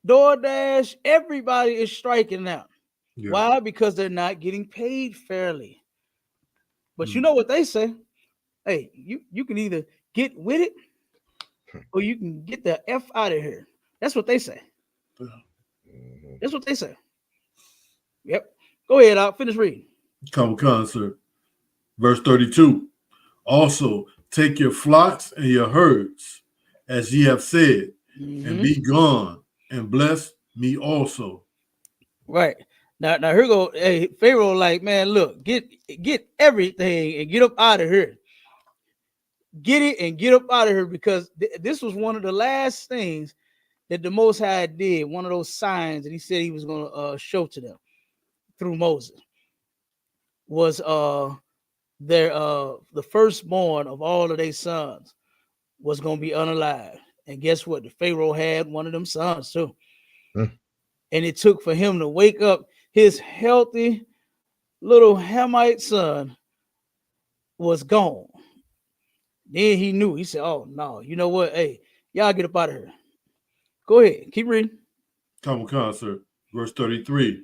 DoorDash, everybody is striking out. Yeah. Why? Because they're not getting paid fairly. But you know what they say? Hey, you can either get with it or you can get the F out of here. That's what they say. Mm-hmm. That's what they say. Yep. Go ahead, I'll finish reading. Come concert. Verse 32. Also, take your flocks and your herds, as ye have said, and be gone, and bless me also. Right. Now here go. Hey, Pharaoh, like, man, look, get everything and get up out of here. Get it and get up out of here, because this was one of the last things that the Most High did. One of those signs that he said he was going to show to them through Moses was their the firstborn of all of their sons was going to be unalive. And guess what? The Pharaoh had one of them sons too. Mm. And it took for him to wake up his healthy little Hamite son was gone. Then he knew. He said, "Oh no, you know what? Hey, y'all get up out of here." Go ahead, keep reading. Come concert. Verse 33.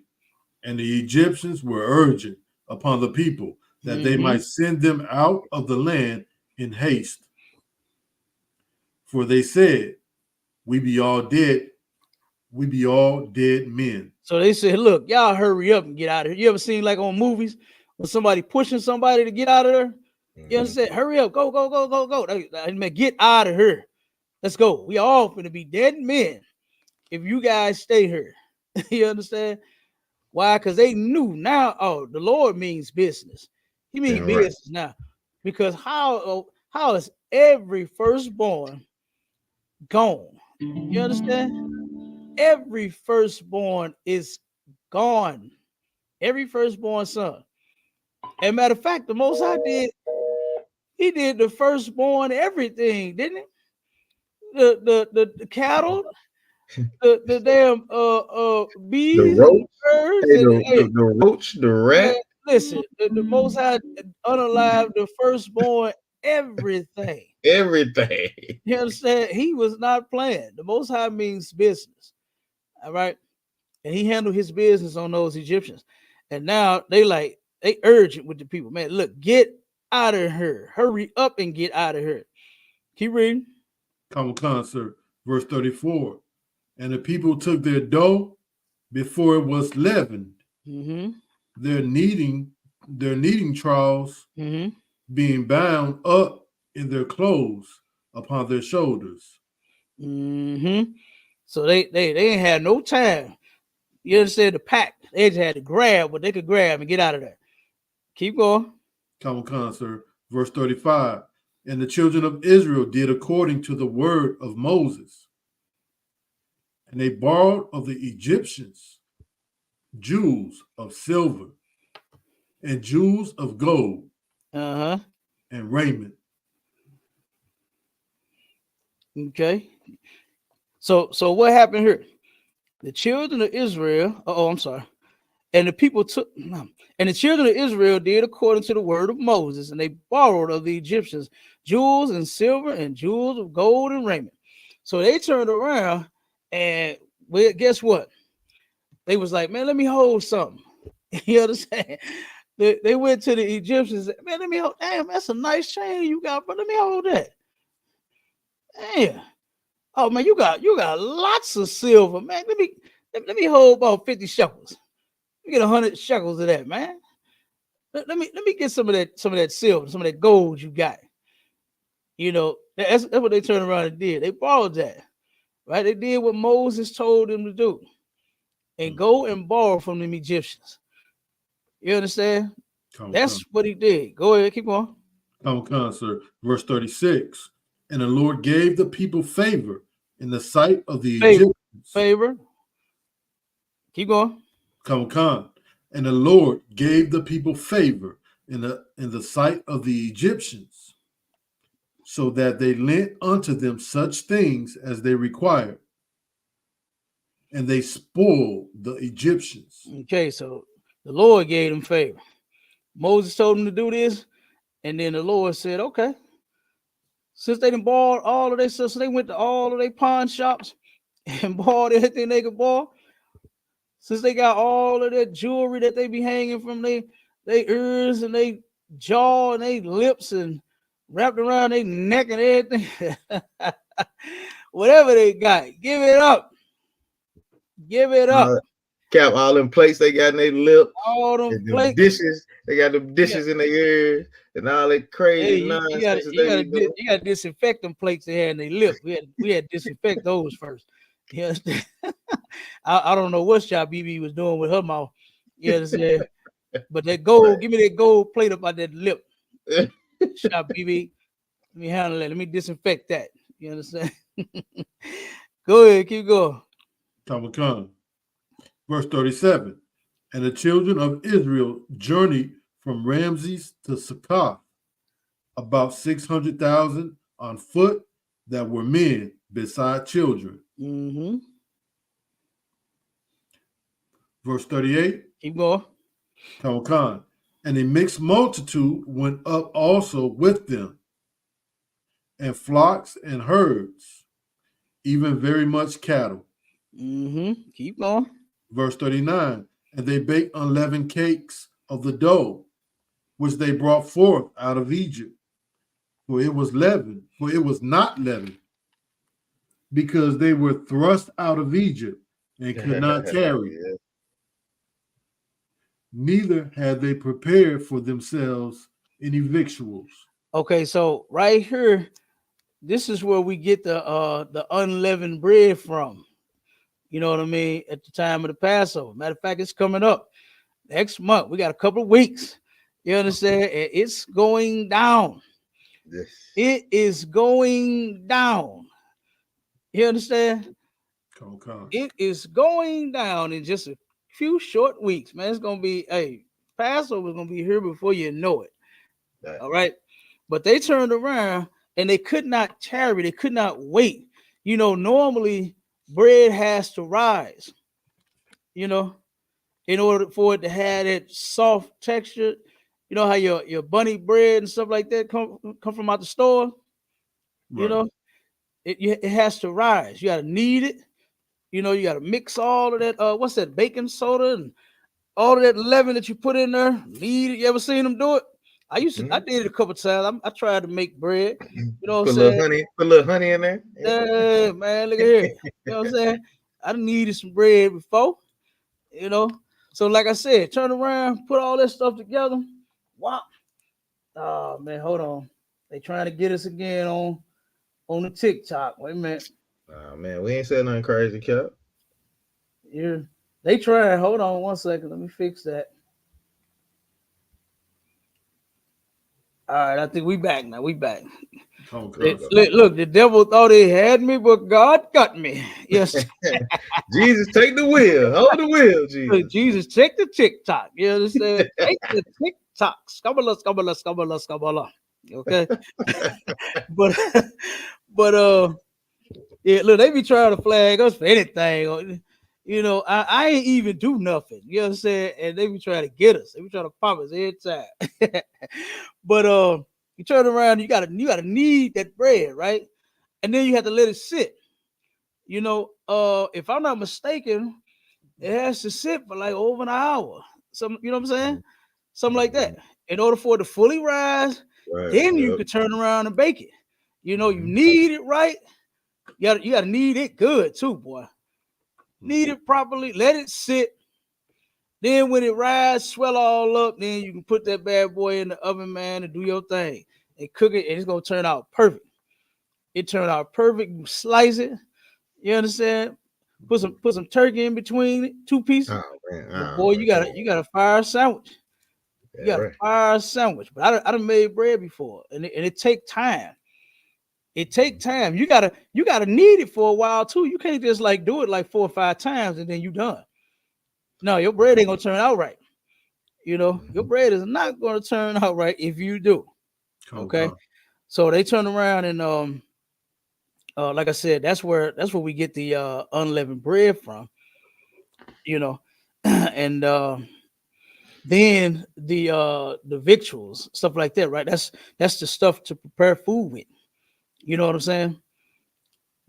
And the Egyptians were urgent upon the people that they might send them out of the land in haste. For they said, we be all dead. We be all dead men. So they said, "Look, y'all hurry up and get out of here." You ever seen like on movies when somebody pushing somebody to get out of there? You understand? Hurry up, go, go, go, go, go. I mean, get out of here. Let's go. We all finna be dead men if you guys stay here. You understand? Why? Because they knew now. Oh, the Lord means business. He means business now. Because how is every firstborn gone? You understand? Every firstborn is gone. Every firstborn son. And matter of fact, the Most High he did the firstborn everything, didn't he? The cattle, the damn bees, The roach, birds, hey, and the roach, the rat. man, listen, the Most High unalive the firstborn everything. Everything. You understand? He was not playing. The Most High means business. All right. And he handled his business on those Egyptians. And now they urgent with the people. Man, look, get out of here. Hurry up and get out of here. Keep reading. Come concert. Verse 34. And the people took their dough before it was leavened. Their kneading troughs being bound up in their clothes upon their shoulders. So they ain't had no time. You understand, the pack. They just had to grab what they could grab and get out of there. Keep going. Come concert. Verse 35. And the children of Israel did according to the word of Moses. And they borrowed of the Egyptians jewels of silver and jewels of gold and raiment. Okay. So what happened here? The children of Israel, I'm sorry. And the people took, and the children of Israel did according to the word of Moses, and they borrowed of the Egyptians jewels and silver and jewels of gold and raiment. So they turned around and, well, guess what? They was like, man, let me hold something. You understand? They went to the Egyptians, man, let me hold, damn, that's a nice chain you got, but let me hold that. Damn. Oh man, you got lots of silver, man. Let me hold about 50 shekels. Let me get 100 shekels of that, man. Let me get some of that silver, some of that gold you got. You know, that's what they turned around and did. They borrowed that, right? They did what Moses told them to do, and go and borrow from them Egyptians. You understand? That's what he did. Go ahead, keep going. Sir. Verse 36. And the Lord gave the people favor in the sight of the Egyptians. Favor. Keep going. And the Lord gave the people favor in the sight of the Egyptians, so that they lent unto them such things as they required, and they spoiled the Egyptians. Okay, so the Lord gave them favor. Moses told them to do this, and then the Lord said, okay, since they done borrowed all of their stuff, so they went to all of their pawn shops and bought everything they could borrow. Since they got all of that jewelry that they be hanging from their ears and their jaw and their lips and wrapped around their neck and everything, whatever they got, give it up. Give it up. Cap, all them plates they got in their lip, All them and them plates. dishes, they got them dishes in their ears, and all that Hey, crazy nonsense that they be doing. you gotta disinfect them plates they had in their lip. We had to disinfect those first. You understand? I don't know what Shop BB was doing with her mouth. You understand? But that gold, give me that gold plate up out that lip. Shop BB. Let me handle that. Let me disinfect that. You understand? Go ahead, keep going. Tamakan. Verse 37. And the children of Israel journeyed from Ramses to Succoth, about 600,000 on foot that were men beside children. Mm-hmm. Verse 38. Keep going. Tamakan. And a mixed multitude went up also with them, and flocks and herds, even very much cattle. Mm-hmm. Keep going. Verse 39. And they baked unleavened cakes of the dough, which they brought forth out of Egypt. For it was not leavened, because they were thrust out of Egypt and could not tarry. Yeah. Neither had they prepared for themselves any victuals. Okay, so right here, this is where we get the unleavened bread from. You know what I mean? At the time of the Passover. Matter of fact, it's coming up next month. We got a couple of weeks. You understand? And it's going down. Yes. It is going down. You understand? It is going down in just a few short weeks, man. It's gonna be Passover is gonna be here before you know it. Right. All right. But they turned around and they could not tarry, they could not wait. You know, normally bread has to rise, you know, in order for it to have that soft texture. You know how your bunny bread and stuff like that come from out the store. Right. You know, it has to rise. You got to knead it. You know, you got to mix all of that. What's that? Baking soda and all of that leaven that you put in there. Knead it. You ever seen them do it? I did it a couple times. I tried to make bread. You know what I'm saying? Put a little honey in there. Yeah, man, look at here. You know what I'm saying? I needed some bread before. You know, so like I said, turn around, put all that stuff together. Wow. Oh man, hold on. They trying to get us again on the TikTok. Wait a minute. Oh man, we ain't said nothing crazy, Cap. Yeah, they trying. Hold on 1 second. Let me fix that. All right, I think we back now. We back. Look, the devil thought he had me, but God got me. Yes. Jesus, take the wheel. Hold the wheel, Jesus. Look, Jesus, take the TikTok. You understand? Take the TikTok. Scabala. Okay. but yeah, look, they be trying to flag us for anything. You know, I ain't even do nothing. You know what I'm saying? And they be trying to get us. They be trying to pop us every time. But you turn around, you gotta knead that bread, right? And then you have to let it sit. You know, if I'm not mistaken, it has to sit for like over an hour. You know what I'm saying? Something like that. In order for it to fully rise, then you could turn around and bake it. You know, you knead it right. You gotta knead it good too, boy. Knead it properly, let it sit. Then when it rise, swell all up, then you can put that bad boy in the oven, man, and do your thing. And cook it, and it's gonna turn out perfect. It turned out perfect. You slice it. You understand? Put some turkey in between it, 2 pieces. Oh man, But boy, you got a fire sandwich. You got a fire sandwich. But I done made bread before, and it take time. It take time. You gotta knead it for a while too. You can't just like do it like 4 or 5 times and then you done. No, your bread ain't gonna turn out right. You know, your bread is not gonna turn out right if you do. Okay. So they turn around and like I said, that's where we get the unleavened bread from. You know, and then the victuals, stuff like that, right? That's the stuff to prepare food with. You know what I'm saying?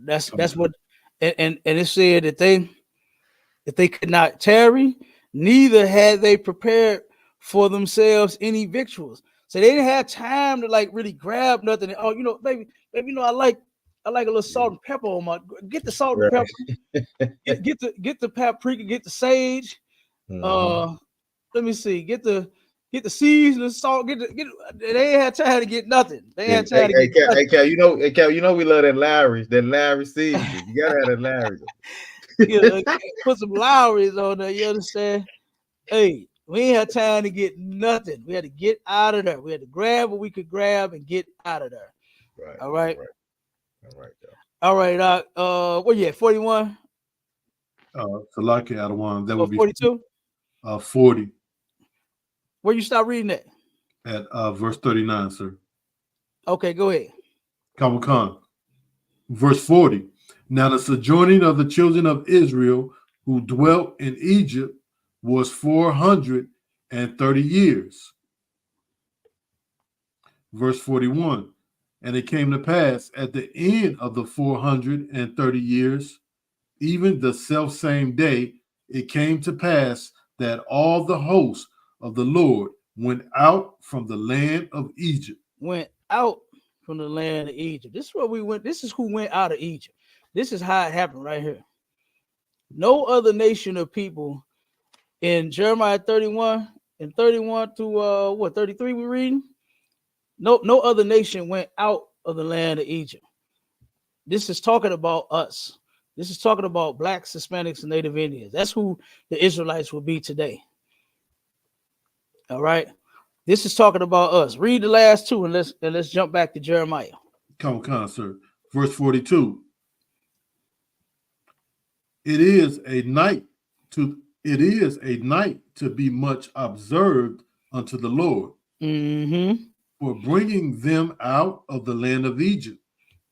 That's what, and it said that they could not tarry, neither had they prepared for themselves any victuals. So they didn't have time to like really grab nothing. Oh, you know, baby, you know, I like I like a little salt and pepper on my. Get the salt and Right. pepper. Get the paprika. Get the sage. Mhm. Let me see. Get the seasoning, salt. They ain't had time to get nothing. They ain't Yeah, had time to get nothing. Hey, Cal, hey, Cal, we love that Lowry season. You gotta have that Lowry. Yeah, put some Lowry's on there. You understand? Hey, we ain't had time to get nothing. We had to get out of there. We had to grab what we could grab and get out of there. Right. All right. All right, Cal. All right. What you at? 41 Salaki out of one. That or would be 42? 40 Where you stop reading that? at verse 39, sir. Okay, go ahead. Kamakan. Verse 40. Now the sojourning of the children of Israel who dwelt in Egypt was 430 years. Verse 41. And it came to pass at the end of the 430 years, even the selfsame day, it came to pass that all the hosts of the Lord went out from the land of Egypt. Went out from the land of Egypt. This is where we went. This is who went out of Egypt. This is how it happened right here. No other nation of people in Jeremiah 31 and 31 to 33 we're reading. No other nation went out of the land of Egypt. This is talking about us. This is talking about blacks, Hispanics, and Native Indians. That's who the Israelites will be today. All right. This is talking about us. Read the last two and let's jump back to Jeremiah. Come on, sir. Verse 42. It is a night to be much observed unto the Lord Mm-hmm. for bringing them out of the land of Egypt.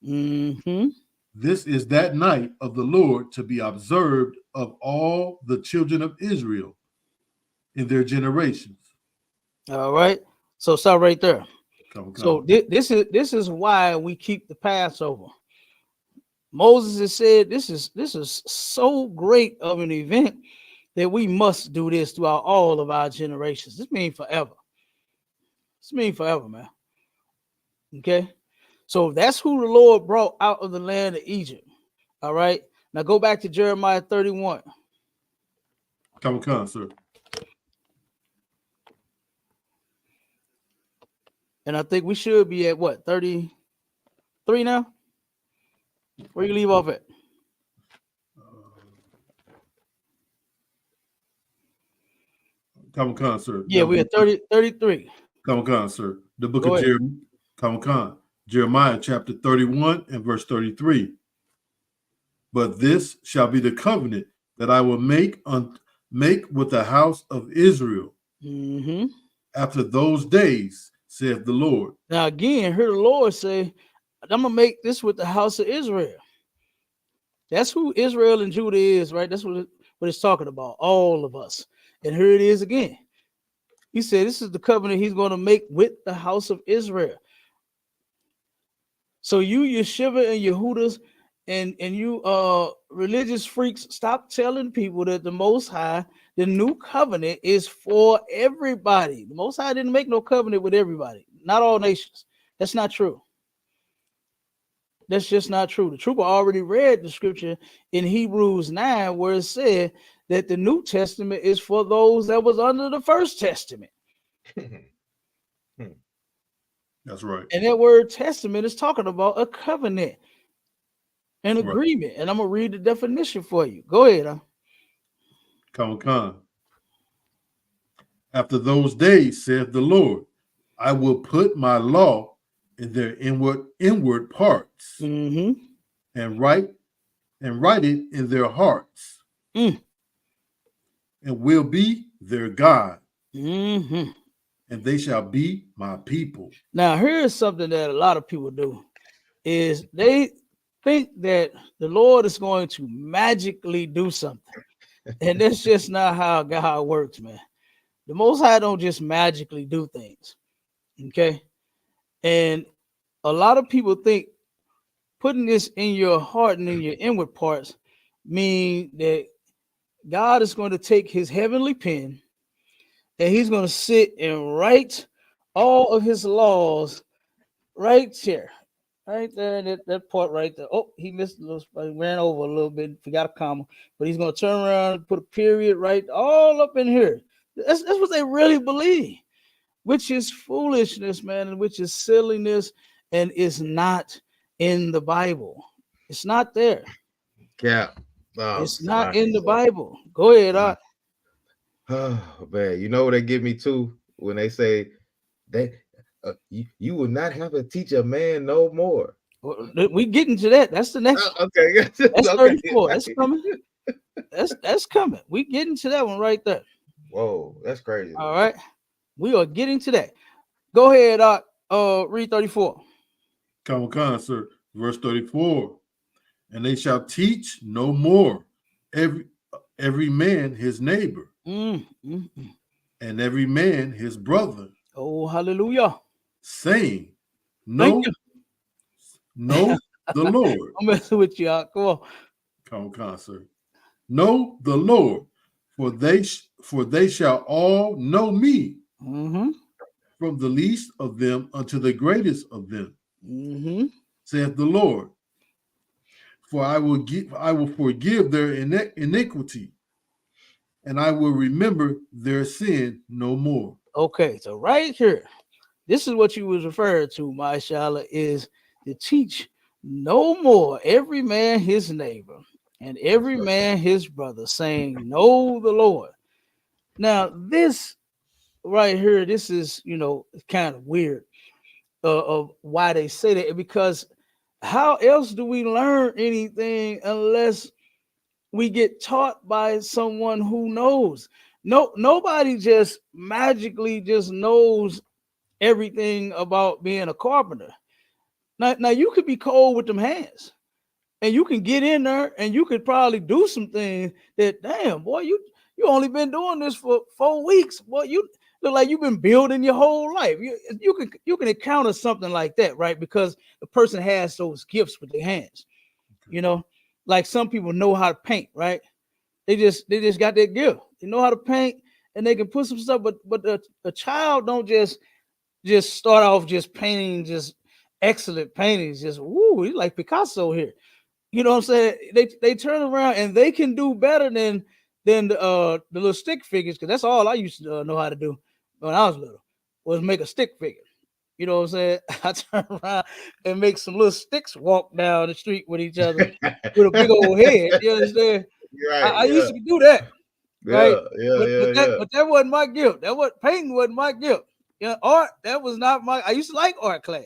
Mm-hmm. This is that night of the Lord to be observed of all the children of Israel in their generations. All right. So stop right there. Come. So this is why we keep the Passover. Moses has said this is so great of an event that we must do this throughout all of our generations. This means forever. This means forever, man. Okay. So that's who the Lord brought out of the land of Egypt. All right. Now go back to Jeremiah 31. Come, sir. And I think we should be at what, 33 now? Where you leave off at? Come, sir. Yeah, we're at 33. Come, sir. The book of Jeremiah chapter 31 and verse 33. But this shall be the covenant that I will make with the house of Israel after those days, saith the Lord. Now again, hear the Lord say, I'm gonna make this with the house of Israel. That's who Israel and Judah is, right? That's what it's talking about, all of us. And here it is again. He said this is the covenant he's going to make with the house of Israel. So you Yeshiva and Yehudas and you religious freaks, stop telling people that the Most High, the new covenant is for everybody. The Most High didn't make no covenant with everybody, not all nations. That's not true. That's just not true. The trooper already read the scripture in Hebrews 9 where it said that the New Testament is for those that was under the first testament. That's right. And that word testament is talking about a covenant, an agreement. And I'm going to read the definition for you. Go ahead. Come. After those days, saith the Lord, I will put my law in their inward parts and write it in their hearts and will be their God. And they shall be my people. Now, here's something that a lot of people do is they think that the Lord is going to magically do something. And that's just not how God works, man. The Most High don't just magically do things. Okay. And a lot of people think putting this in your heart and in your inward parts mean that God is going to take his heavenly pen and he's going to sit and write all of his laws right here. Right there, that part right there. Oh, he missed a little spot. He ran over a little bit, forgot a comma. But he's gonna turn around and put a period right all up in here. That's what they really believe, which is foolishness, man, and which is silliness, and is not in the Bible. It's not there. Cap. Oh, It's not sorry, in the boy. Bible. Go ahead, Oh man, you know what they get me too when they say they you will not have to teach a man no more. We getting to that. That's the next. Okay, That's okay. 34. That's coming. That's coming. We getting to that one right there. Whoa, that's crazy. All right. We are getting to that. Go ahead, read 34. Come on, sir. Verse 34. And they shall teach no more every man his neighbor, and every man his brother. Oh, hallelujah. Saying, Know the Lord. I'm messing with you, Come on. Come on, sir. Know the Lord, for they shall all know me, from the least of them unto the greatest of them, saith the Lord. For I will forgive their iniquity, and I will remember their sin no more. Okay, so right here, this is what you was referring to, mashallah, is to teach no more every man his neighbor and every man his brother, saying, know the Lord. Now, this right here, this is, kind of weird of why they say that, because how else do we learn anything unless we get taught by someone who knows? Nobody just magically just knows everything about being a carpenter. Now you could be cold with them hands, and you can get in there, and you could probably do some things that, damn boy, you only been doing this for 4 weeks, boy. You look like you've been building your whole life. You can encounter something like that, right? Because the person has those gifts with their hands. Like some people know how to paint, right? They just got that gift. They know how to paint, and they can put some stuff. But a child don't just start off just painting just excellent paintings. Just woo, he's like Picasso here. You know what I'm saying? They turn around and they can do better than the little stick figures, because that's all I used to know how to do when I was little, was make a stick figure. You know what I'm saying? I turn around and make some little sticks walk down the street with each other with a big old head. You understand? Right, I used to do that. Right? Yeah. But that wasn't my gift. Painting wasn't my gift. Art, that was not my. I used to like art class.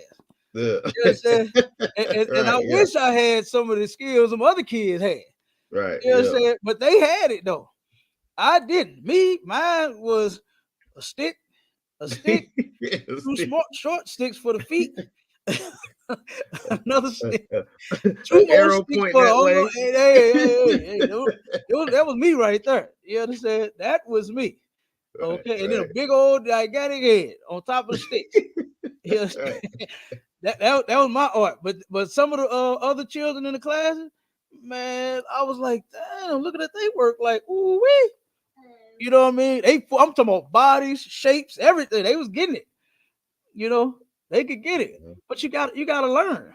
Yeah. You understand? And I wish I had some of the skills some other kids had. Right. You understand? But they had it though. I didn't. Mine was a stick, two short ssticks for the feet, another stick, two more arrow sticks point for that way. Hey, that was me right there. You understand? That was me. Okay, and then a big old gigantic head on top of the sticks. You understand? That was my art. But some of the other children in the classes, man, I was like, damn, look at that, they work like ooh wee. You know what I mean? I'm talking about bodies, shapes, everything. They was getting it. They could get it. But you got to learn.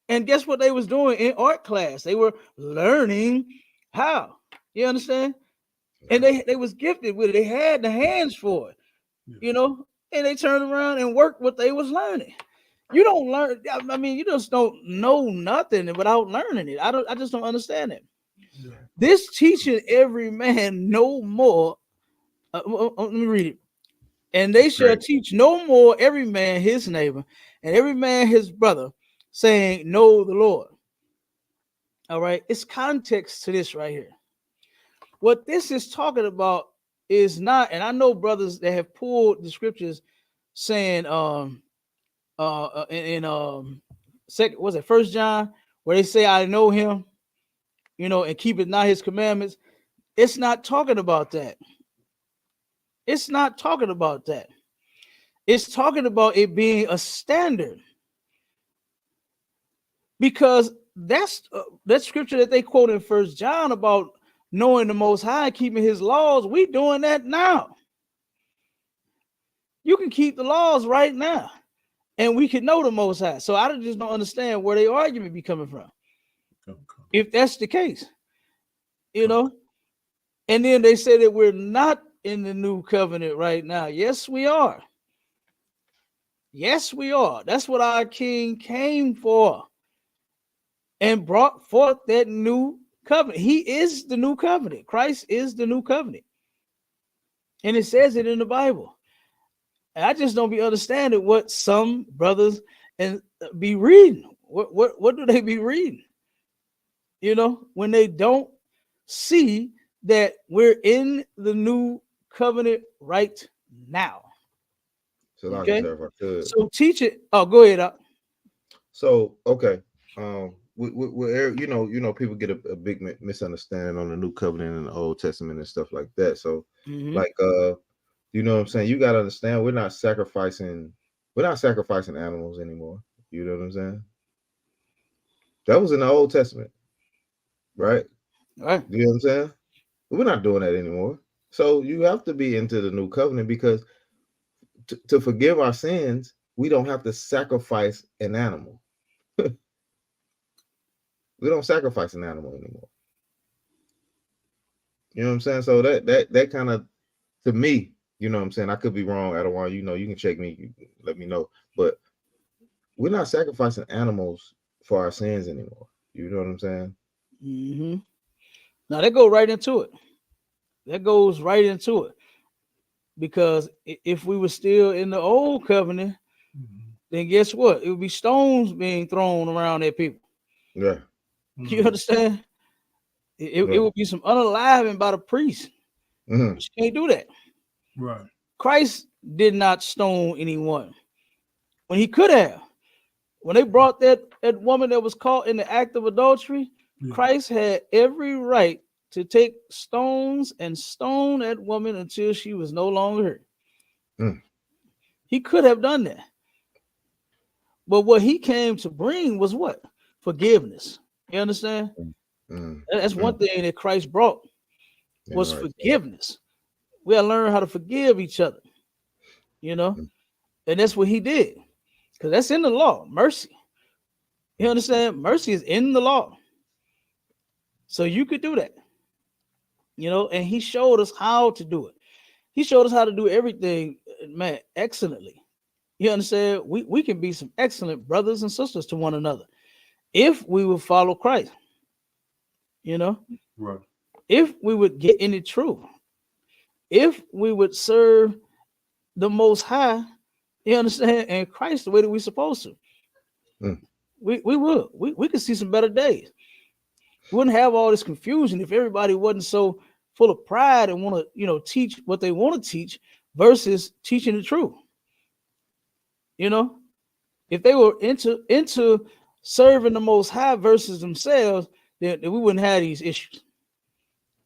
And guess what they was doing in art class? They were learning how. You understand? And they was gifted with it. They had the hands for it. And they turned around and worked what they was learning. You don't learn. I mean, you just don't know nothing without learning it. I just don't understand it. Yeah. This teaching every man no more. Let me read it. And they shall teach no more every man his neighbor and every man his brother, saying, know the Lord. All right. It's context to this right here. What this is talking about is not, and I know brothers that have pulled the scriptures saying, second, was it 1 John, where they say, I know him, and keepeth not his commandments. It's not talking about that. It's not talking about that. It's talking about it being a standard. Because that's that scripture that they quote in 1 John about knowing the Most High, keeping his laws. We doing that now. You can keep the laws right now. and we can know the Most High. So I just don't understand where their argument be coming from. If that's the case, you know. And then they say that we're not in the new covenant right now. Yes, we are. Yes, we are. That's what our King came for and brought forth that new covenant. He is the new covenant. Christ is the new covenant. And it says it in the Bible. And I just don't be understanding what some brothers and be reading. What do they be reading? You know, when they don't see that we're in the new covenant right now. So like I Okay. said, if I could. So teach it. Oh, go ahead. So okay. You know, people get a big misunderstanding on the new covenant and the Old Testament and stuff like that. So like you know what I'm saying? You gotta understand we're not sacrificing animals anymore. You know what I'm saying? That was in the Old Testament, right? Right. You know what I'm saying? We're not doing that anymore. So you have to be into the new covenant because to forgive our sins, we don't have to sacrifice an animal. We don't sacrifice an animal anymore. You know what I'm saying? So that kind of, to me, you know what I'm saying? I could be wrong. I don't want, you know, you can check me, you can let me know. But we're not sacrificing animals for our sins anymore. You know what I'm saying? Now that goes right into it. That goes right into it. Because if we were still in the old covenant, then guess what? It would be stones being thrown around at people. Yeah. You understand? It would be some unaliving by the priest. Mm-hmm. But you can't do that. Right. Christ did not stone anyone when he could have. When they brought that woman that was caught in the act of adultery, Christ had every right to take stones and stone that woman until she was no longer hurt. He could have done that. But what he came to bring was what? Forgiveness. You understand? That's one thing that Christ brought was forgiveness. We gotta learn how to forgive each other, you know, and that's what he did, because that's in the law. Mercy, you understand? Mercy is in the law, so you could do that, you know. And he showed us how to do it. He showed us how to do everything, man, excellently. You understand? We can be some excellent brothers and sisters to one another if we would follow Christ, you know. Right. If we would get in the truth, if we would serve the Most High, you understand, and Christ the way that we're supposed to, we would. We could see some better days. We wouldn't have all this confusion if everybody wasn't so full of pride and want to, you know, teach what they want to teach versus teaching the truth. You know, if they were into serving the Most High versus themselves, then we wouldn't have these issues.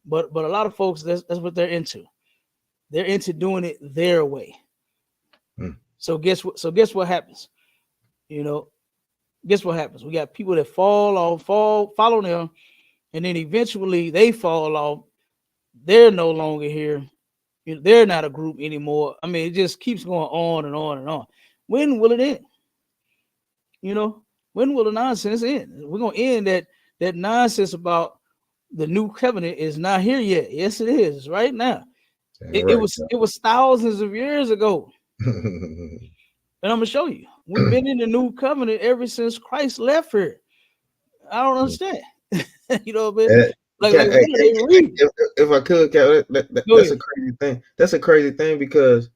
But a lot of folks, that's what they're into. They're into doing it their way. So guess what happens? You know, guess what happens? We got people that follow them, and then eventually they fall off. They're no longer here. You know, they're not a group anymore. I mean, it just keeps going on and on and on. When will it end? You know, when will the nonsense end? We're gonna end that nonsense about the new covenant is not here yet. Yes, it is right now. It was thousands of years ago. And I'm gonna show you. We've been in the new covenant ever since Christ left here. I don't understand. You know what I mean? Like what are they reading? If I could, that's a crazy thing. That's a crazy thing because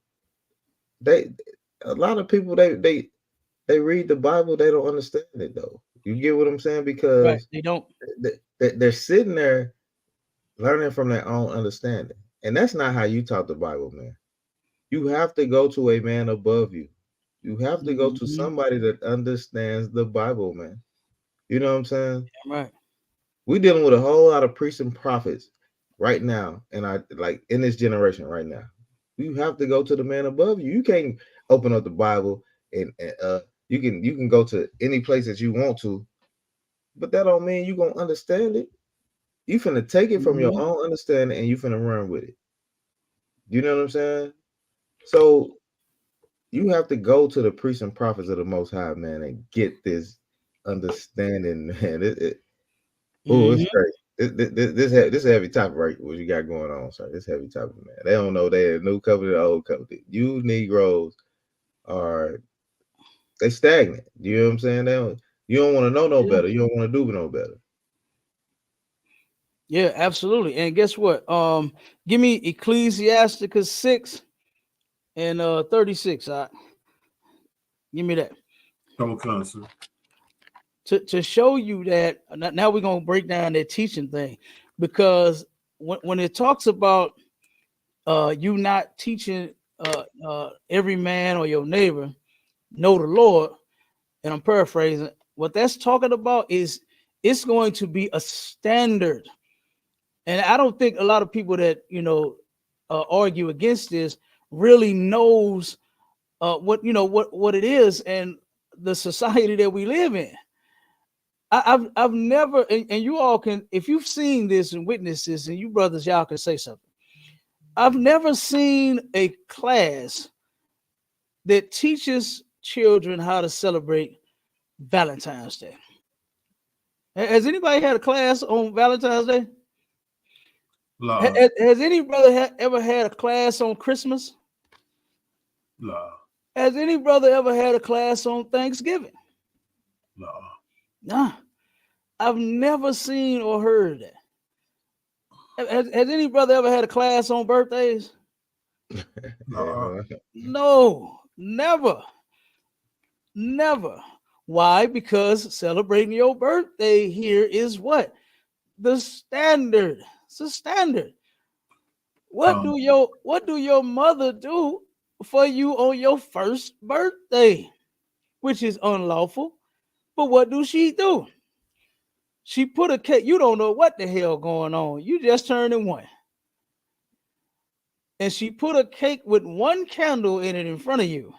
a lot of people they read the Bible, they don't understand it though. You get what I'm saying? Because they don't. They're sitting there learning from their own understanding, and that's not how you taught the Bible, man. You have to go to a man above you. You have to go to somebody that understands the Bible, man. You know what I'm saying? Right. We're dealing with a whole lot of priests and prophets right now, and I like in this generation right now. You have to go to the man above you. You can't open up the Bible and you can go to any place that you want to, but that don't mean you gonna understand it. You finna take it from your own understanding and you finna run with it. You know what I'm saying? So You have to go to the priests and prophets of the Most High, man, and get this understanding, man. It's crazy. This heavy topic, right? What you got going on, sir? This heavy topic, man. They don't know they're new covenant, old covenant. You Negroes they stagnant. You know what I'm saying? You don't want to know no better. You don't want to do no better. Yeah, absolutely. And guess what? Give me Ecclesiasticus 6 and 36. Give me that. To show you that now we're gonna break down that teaching thing, because when it talks about you not teaching every man or your neighbor know the Lord, and I'm paraphrasing, what that's talking about is it's going to be a standard. And I don't think a lot of people that argue against this really knows what it is and the society that we live in. I've never, and you all can, if you've seen this and witnessed this, and you brothers, y'all can say something. I've never seen a class that teaches children how to celebrate Valentine's Day. Has anybody had a class on Valentine's Day? La. Has any brother ever had a class on Christmas? La. Has any brother ever had a class on Thanksgiving? La. Nah. I've never seen or heard that. Has any brother ever had a class on birthdays? No, never. Never. Why? Because celebrating your birthday here is what? The standard. It's a standard. What do your mother do for you on your first birthday? Which is unlawful. But what do? She put a cake. You don't know what the hell going on. You just turning one. And she put a cake with one candle in it in front of you.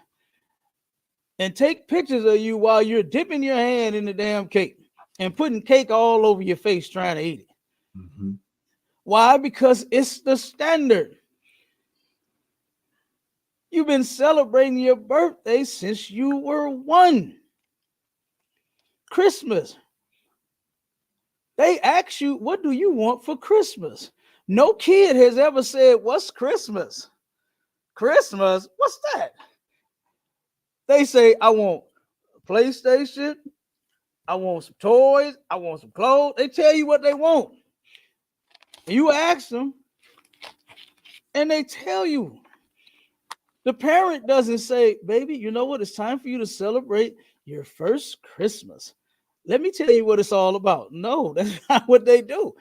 And take pictures of you while you're dipping your hand in the damn cake and putting cake all over your face trying to eat it. Mm-hmm. Why? Because it's the standard. You've been celebrating your birthday since you were 1. Christmas. They ask you, what do you want for Christmas? No kid has ever said, what's Christmas? Christmas? What's that? They say, I want a PlayStation. I want some toys. I want some clothes. They tell you what they want. And you ask them, and they tell you. The parent doesn't say, baby, you know what? It's time for you to celebrate your first Christmas. Let me tell you what it's all about. No, that's not what they do.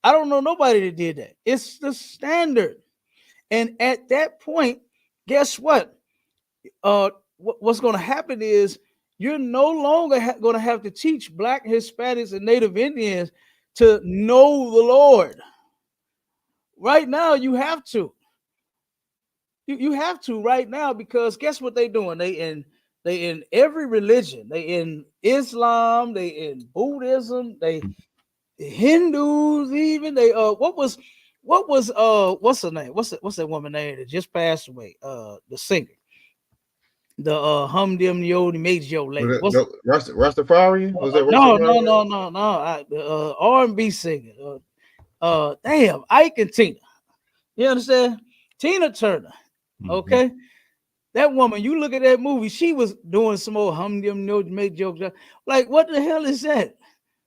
I don't know nobody that did that. It's the standard. And at that point, guess what? What's going to happen is you're no longer going to have to teach Black, Hispanics, and Native Indians to know the Lord. Right now, you have to. You have to right now, because guess what they're doing? They in every religion. They in Islam. They in Buddhism. They Hindus even. They what's her name? What's that woman name that just passed away? The singer. The Hum Dim Yodi Major lady. Rastafari? Was that Rastafari? No. R&B singer. Damn, Ike and Tina. You understand? Tina Turner. Okay. Mm-hmm. That woman, you look at that movie, she was doing some old Hum Dim Yodi make jokes. Like, what the hell is that?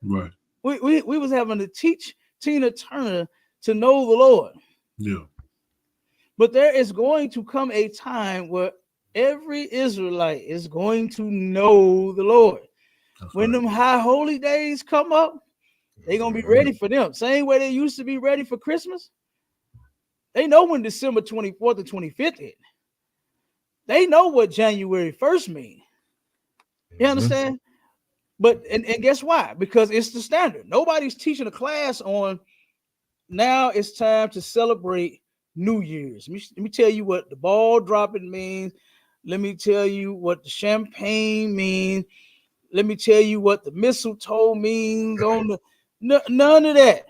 Right. We was having to teach Tina Turner to know the Lord. Yeah. But there is going to come a time where every Israelite is going to know the Lord. That's when them high holy days come up, they're going to be ready for them. Same way they used to be ready for Christmas. They know when December 24th and 25th is. They know what January 1st means. You understand? Mm-hmm. But and guess why? Because it's the standard. Nobody's teaching a class on now it's time to celebrate New Year's. Let me tell you what the ball dropping means. Let me tell you what the champagne means. Let me tell you what the mistletoe means on the none of that.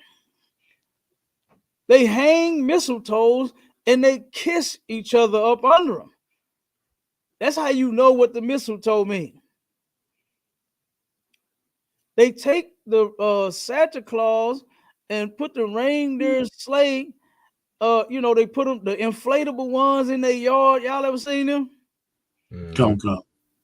They hang mistletoes and they kiss each other up under them. That's how you know what the mistletoe means. They take the Santa Claus and put the reindeer sleigh. They put them the inflatable ones in their yard. Y'all ever seen them? Come.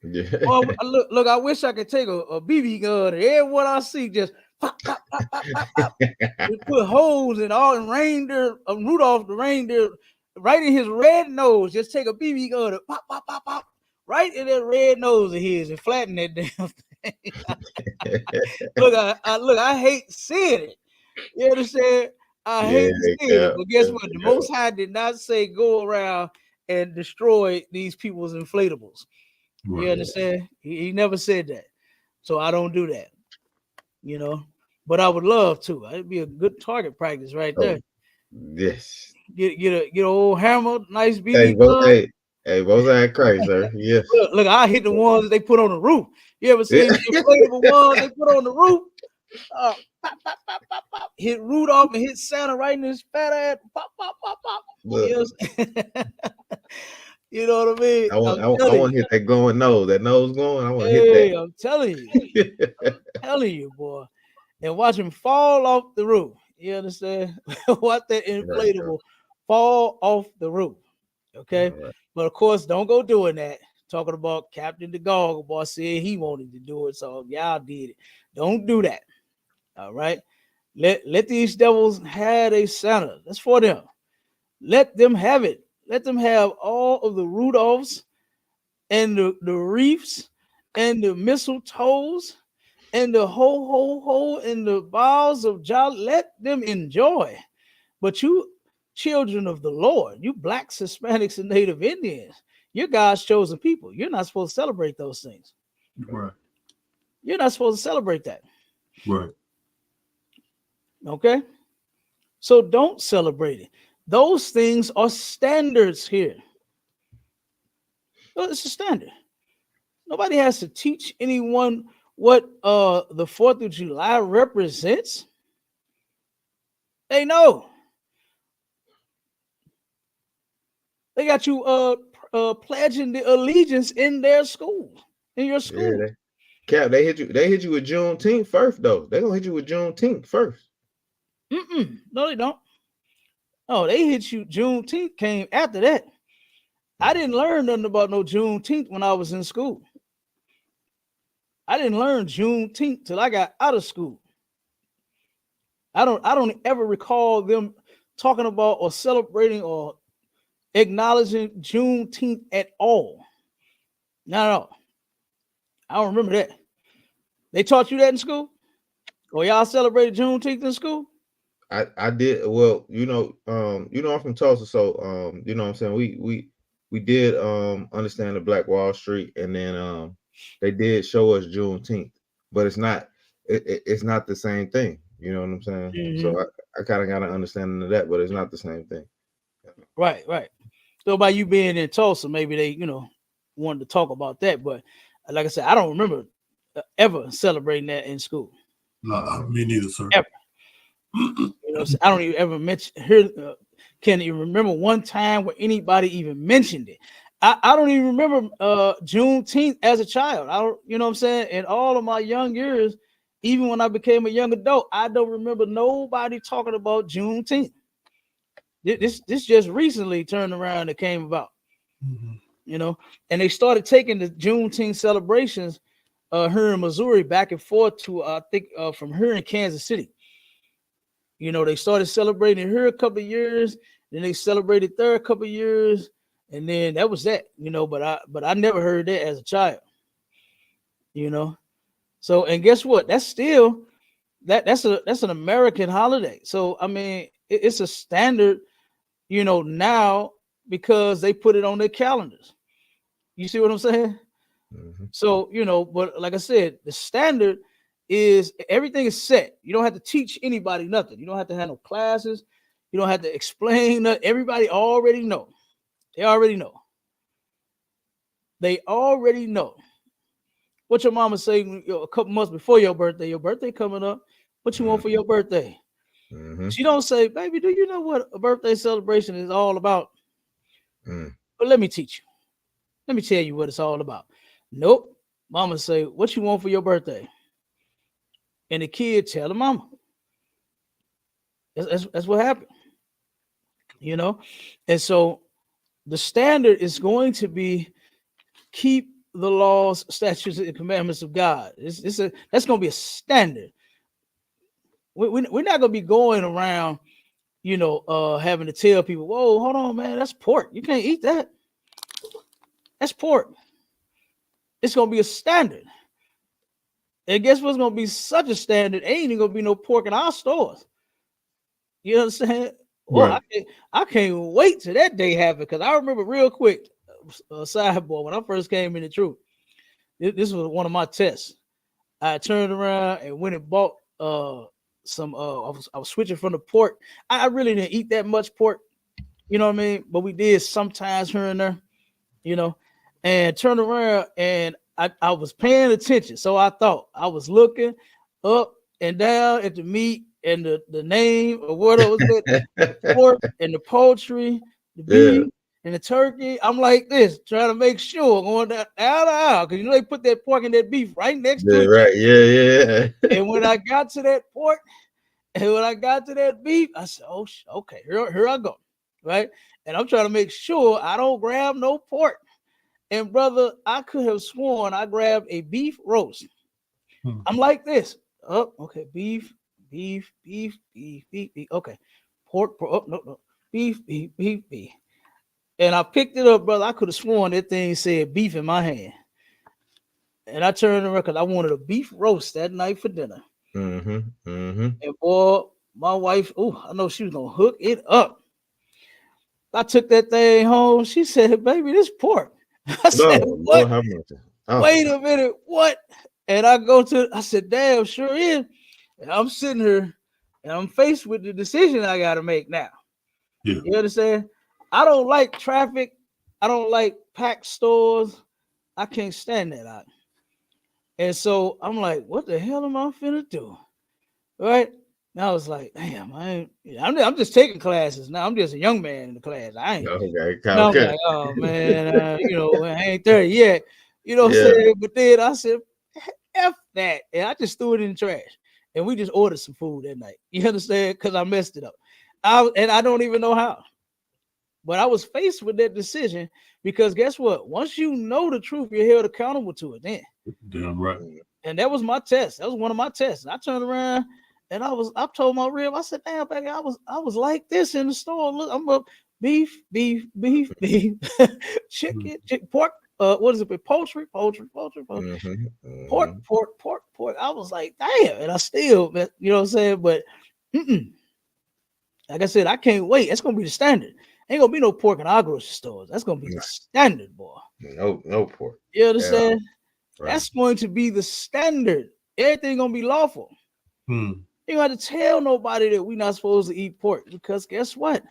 Yeah. Oh, look, I wish I could take a BB gun and everyone I see just pop, pop, pop, pop, pop, pop. They put holes in all the reindeer, Rudolph the reindeer, right in his red nose. Just take a BB gun and pop, pop, pop, pop, right in that red nose of his and flatten that damn thing. Look, I hate seeing it. You understand? I Yeah, hate seeing it. yeah, But guess what? The Most High did not say go around and destroy these people's inflatables. You understand? He never said that. So I don't do that. But I would love to. It'd be a good target practice right there. Yes. Get a old hammer, nice Hey, BB gun. both had Christ, sir. Yes. Look, I hit the ones that they put on the roof. You ever Yeah. seen the inflatable ones they put on the roof? Pop, pop, pop, pop, pop. Hit Rudolph and hit Santa right in his fat ass. Pop, pop, pop, pop. Look, You know what I mean? I want to hit that glowing nose. That nose glowing. I want to hit I'm telling you. that. Telling you, boy. And watch him fall off the roof. You understand? Watch that inflatable fall off the roof. Okay. Right. But of course, don't go doing that. Talking about Captain the Goggle Boy said he wanted to do it. So y'all did it. Don't do that. All right. Let these devils have a Santa. That's for them. Let them have it. Let them have all of the Rudolphs and the wreaths and the mistletoes and the ho and the boughs of jolly. Let them enjoy. But you children of the Lord, you blacks, Hispanics, and Native Indians, you're God's chosen people. You're not supposed to celebrate those things. Right. You're not supposed to celebrate that. Right. Okay? So don't celebrate it. Those things are standards here. Well, it's a standard. Nobody has to teach anyone what the 4th of July represents. They know. They got you pledging the allegiance in their school, in your school. Yeah, Cap, they hit you with Juneteenth first, though. They're gonna hit you with Juneteenth first. No, they don't. No, they hit you. Juneteenth came after that. I didn't learn nothing about no Juneteenth when I was in school. I didn't learn Juneteenth till I got out of school. I don't ever recall them talking about or celebrating or acknowledging Juneteenth at all. Not at all. I don't remember that. They taught you that in school? Or y'all celebrated Juneteenth in school? I did. Well, I'm from Tulsa, so you know what I'm saying, we did understand the Black Wall Street, and then they did show us Juneteenth, but it's not the same thing. You know what I'm saying? Mm-hmm. So I kind of got an understanding of that, but it's not the same thing. Right. So by you being in Tulsa, maybe they, wanted to talk about that. But like I said, I don't remember ever celebrating that in school. No, me neither, sir. Ever. I don't even ever can't even remember one time where anybody even mentioned it. I don't even remember Juneteenth as a child. I don't, you know what I'm saying? In all of my young years, even when I became a young adult, I don't remember nobody talking about Juneteenth. This just recently turned around and came about. And they started taking the Juneteenth celebrations here in Missouri back and forth to I think from here in Kansas City. They started celebrating here a couple of years, then they celebrated there a couple of years, and then that was that. But I never heard that as a child. So, and guess what? That's still that's an American holiday. So I mean, it's a standard, now because they put it on their calendars. You see what I'm saying? Mm-hmm. So, but like I said, the standard is everything is set. You don't have to teach anybody nothing. You don't have to have no classes. You don't have to explain nothing. Everybody already know. They already know. They already know. What your mama say a couple months before your birthday coming up. What you want for your birthday? Mm-hmm. She don't say, baby, do you know what a birthday celebration is all about? But let me teach you. Let me tell you what it's all about. Nope. Mama say, what you want for your birthday? And the kid tell the mama. That's what happened. You know? And so the standard is going to be keep the laws, statutes, and commandments of God. That's going to be a standard. We're not going to be going around, having to tell people, whoa, hold on, man, that's pork. You can't eat that. That's pork. It's going to be a standard. And guess what's going to be such a standard? Ain't even going to be no pork in our stores. You understand? Well, Right. I can't wait till that day happen, because I remember real quick, sidebar, when I first came in the truth, this was one of my tests. I turned around and went and bought some. I was switching from the pork. I really didn't eat that much pork, you know what I mean? But we did sometimes here and there, and turned around and I was paying attention. So I thought I was looking up and down at the meat and the name of what it was, the pork and the poultry, the beef and the turkey. I'm like this, trying to make sure going down the aisle, because they put that pork and that beef right next to Yeah, each right. Yeah. And when I got to that pork and when I got to that beef, I said, oh, okay, here I go. Right. And I'm trying to make sure I don't grab no pork. And brother, I could have sworn I grabbed a beef roast. I'm like this. Oh, okay. Beef. Okay. Pork. Oh, no. Beef. And I picked it up, brother. I could have sworn that thing said beef in my hand. And I turned around because I wanted a beef roast that night for dinner. And boy, my wife, I know she was going to hook it up. I took that thing home. She said, baby, this pork. I said, what? Wait a minute, what? And I said, damn, sure is. And I'm sitting here and I'm faced with the decision I got to make now. Yeah. You understand? I don't like traffic. I don't like packed stores. I can't stand that out. And so I'm like, what the hell am I finna do? Right? And I was like, damn, I'm just taking classes now. I'm just a young man in the class. I ain't. Okay. I'm like, oh man, I ain't there yet. You know what I'm saying? But then I said, F that. And I just threw it in the trash. And we just ordered some food that night. You understand? Because I messed it up. I don't even know how. But I was faced with that decision because guess what? Once you know the truth, you're held accountable to it then. Damn right. And that was my test. That was one of my tests. And I turned around and I told my rib, I said, damn, baby, I was like this in the store. Look, I'm up beef, chicken, pork, what is it? Poultry. Pork. I was like, damn, and I still, you know what I'm saying? But like I said, I can't wait. It's gonna be the standard. Ain't gonna be no pork in our grocery stores. That's gonna be the standard, boy. No pork. You understand? Right. That's going to be the standard. Everything gonna be lawful. You don't have to tell nobody that we're not supposed to eat pork, because guess what?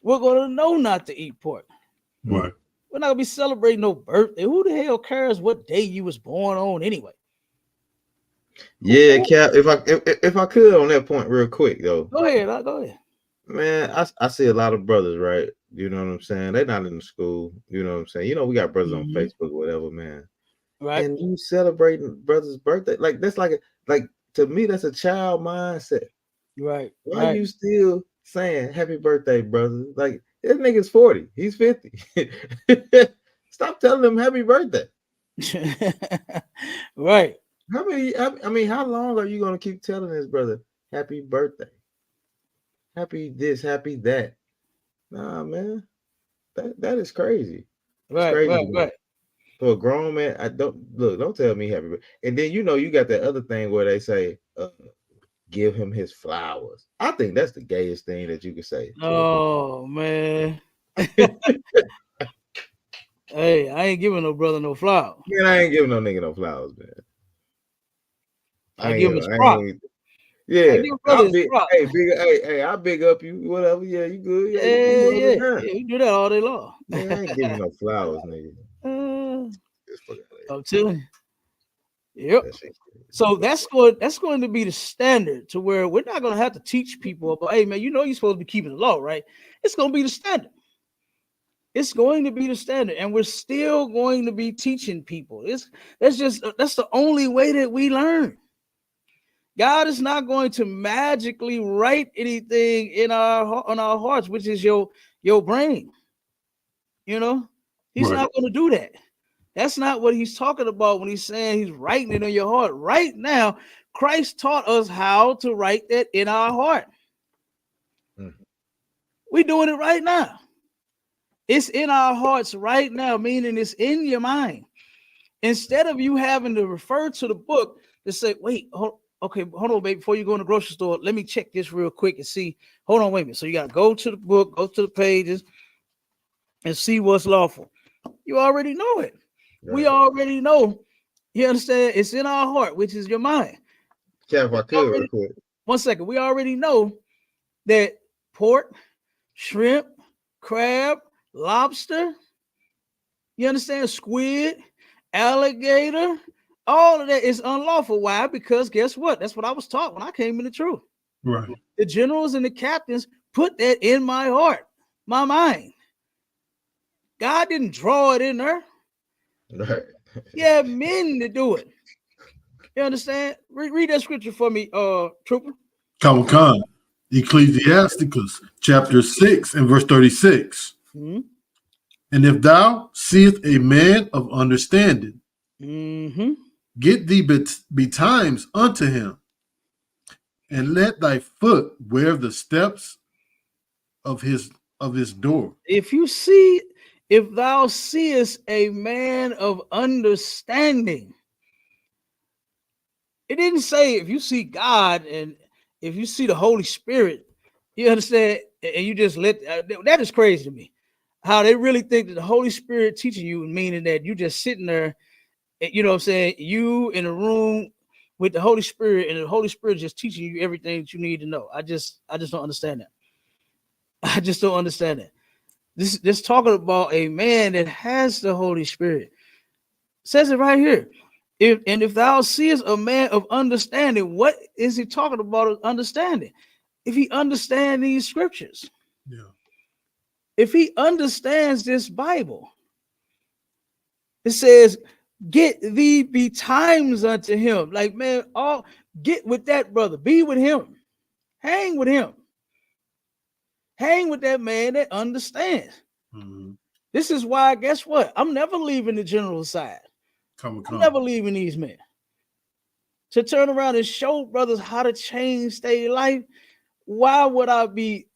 We're gonna know not to eat pork. Right. We're not gonna be celebrating no birthday. Who the hell cares what day you was born on anyway? Yeah, Cap. If I could on that point real quick though. Go ahead. Man, I see a lot of brothers, right? You know what I'm saying? They're not in the school. You know what I'm saying? We got brothers on Facebook or whatever, man. Right. And you celebrating brother's birthday. Like that's like to me, that's a child mindset. Right. Why are you still saying happy birthday, brother? Like this nigga's 40, he's 50. Stop telling him happy birthday. Right. How long are you gonna keep telling this brother happy birthday? Happy this, happy that. Nah, man. That is crazy. Right, crazy, right. For a grown man, don't tell me happy birthday. And then you got that other thing where they say give him his flowers. I think that's the gayest thing that you could say. Oh man. Hey, I ain't giving no brother no flowers. Man, I ain't giving no nigga no flowers, man. I give him his prop. Yeah, I big up you, whatever. Yeah, you good. Yeah, you do that all day long. Man, I ain't giving no flowers, nigga. I'm telling you. Yep. So that's going to be the standard, to where we're not going to have to teach people about, hey man, you're supposed to be keeping the law, right? It's going to be the standard. It's going to be the standard, and we're still going to be teaching people. That's the only way that we learn. God is not going to magically write anything in on our hearts, which is your brain. You know, He's Right. not going to do that. That's not what He's talking about when He's saying He's writing it on your heart. Right now, Christ taught us how to write that in our heart. We're doing it right now. It's in our hearts right now, meaning it's in your mind. Instead of you having to refer to the book to say, wait, hold on, baby, before you go in the grocery store, let me check this real quick and see. Hold on, wait a minute. So you got to go to the book, go to the pages, and see what's lawful. You already know it. Right. We already know. You understand? It's in our heart, which is your mind. If I could, real quick. 1 second. We already know that pork, shrimp, crab, lobster, you understand, squid, alligator, all of that is unlawful. Why? Because guess what? That's what I was taught when I came in the truth. Right. The generals and the captains put that in my heart, my mind. God didn't draw it in there. Right. Yeah, men to do it. You understand? Read that scripture for me, Trooper. Come. Ecclesiasticus chapter 6 and verse 36. Mm-hmm. And if thou seest a man of understanding, get thee betimes unto him, and let thy foot wear the steps of his door. If thou seest a man of understanding, it didn't say if you see God and if you see the Holy Spirit, you understand, and you just let that is crazy to me. How they really think that the Holy Spirit teaching you, meaning that you just sitting there, you know what I'm saying, you in a room with the Holy Spirit, and the Holy Spirit just teaching you everything that you need to know. I just don't understand that. I just don't understand that. This talking about a man that has the Holy Spirit. It says it right here. If thou seest a man of understanding, what is he talking about understanding? If he understands these scriptures. Yeah. If he understands this Bible, it says, get thee betimes unto him. Like, man, get with that brother. Be with him. Hang with him. Hang with that man that understands. Mm-hmm. This is why, guess what? I'm never leaving the general side. I'm never leaving these men. To turn around and show brothers how to change their life. Why would I be